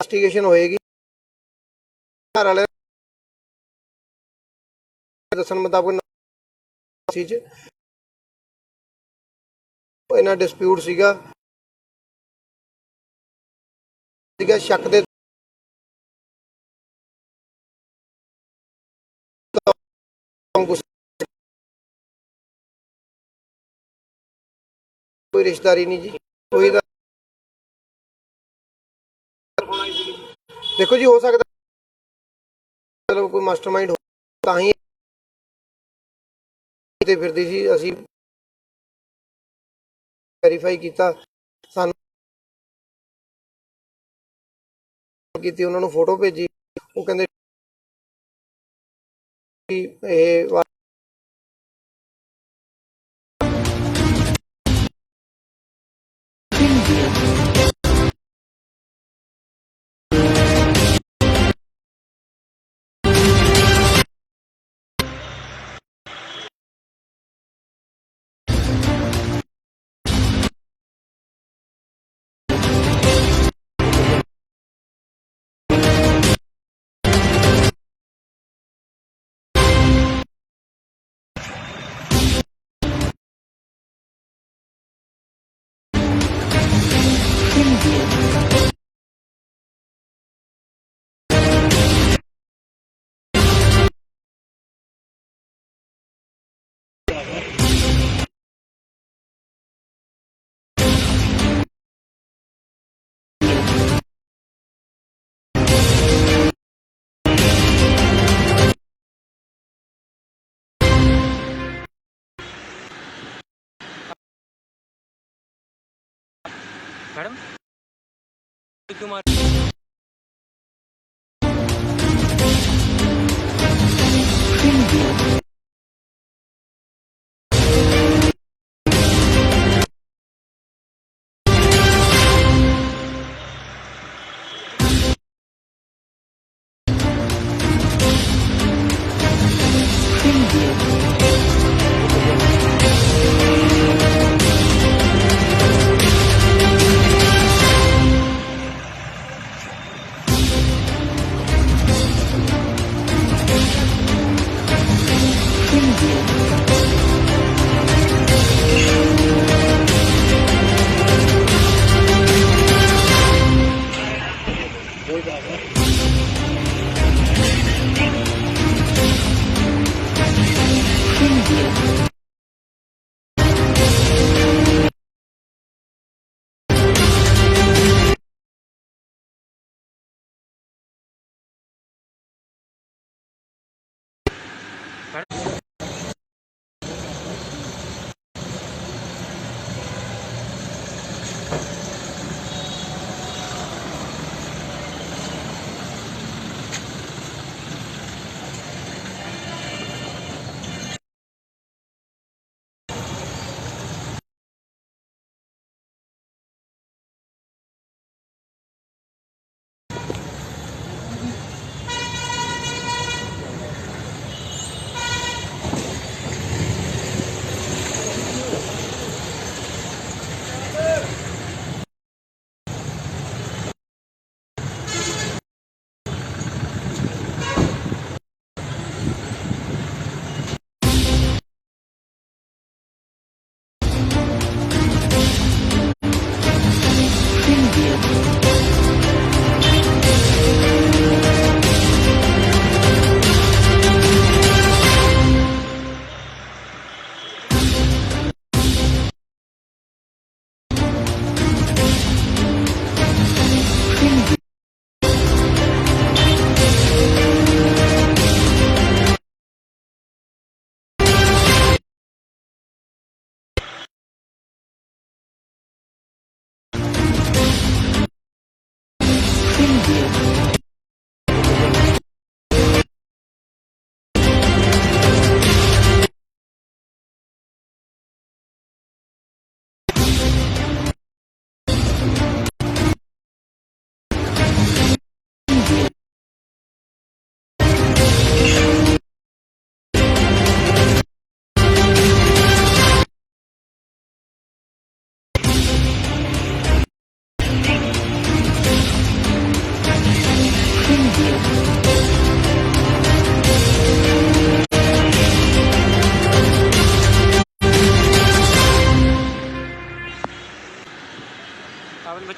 इन्वेस्टिगेशन होएगी घर वाले दसन मुताबिक इन्ना डिस्प्यूट सीगा शक दे कोई रिश्तेदारी नहीं जी कोई देखो जी हो सकता मतलब कोई मास्टरमाइंड हो तां ही ते फिरदी सी असीं वेरीफाई किया सानू कीती उन्होंने फोटो भेजी वो कहंदे कि ये मैडम क्यों मार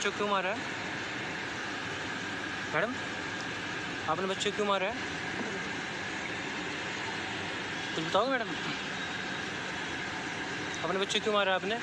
बच्चों को क्यों मारा है मैडम? आपने बच्चे को क्यों मारा है? कुछ बताओगे मैडम? अपने बच्चे को क्यों मारा है आपने?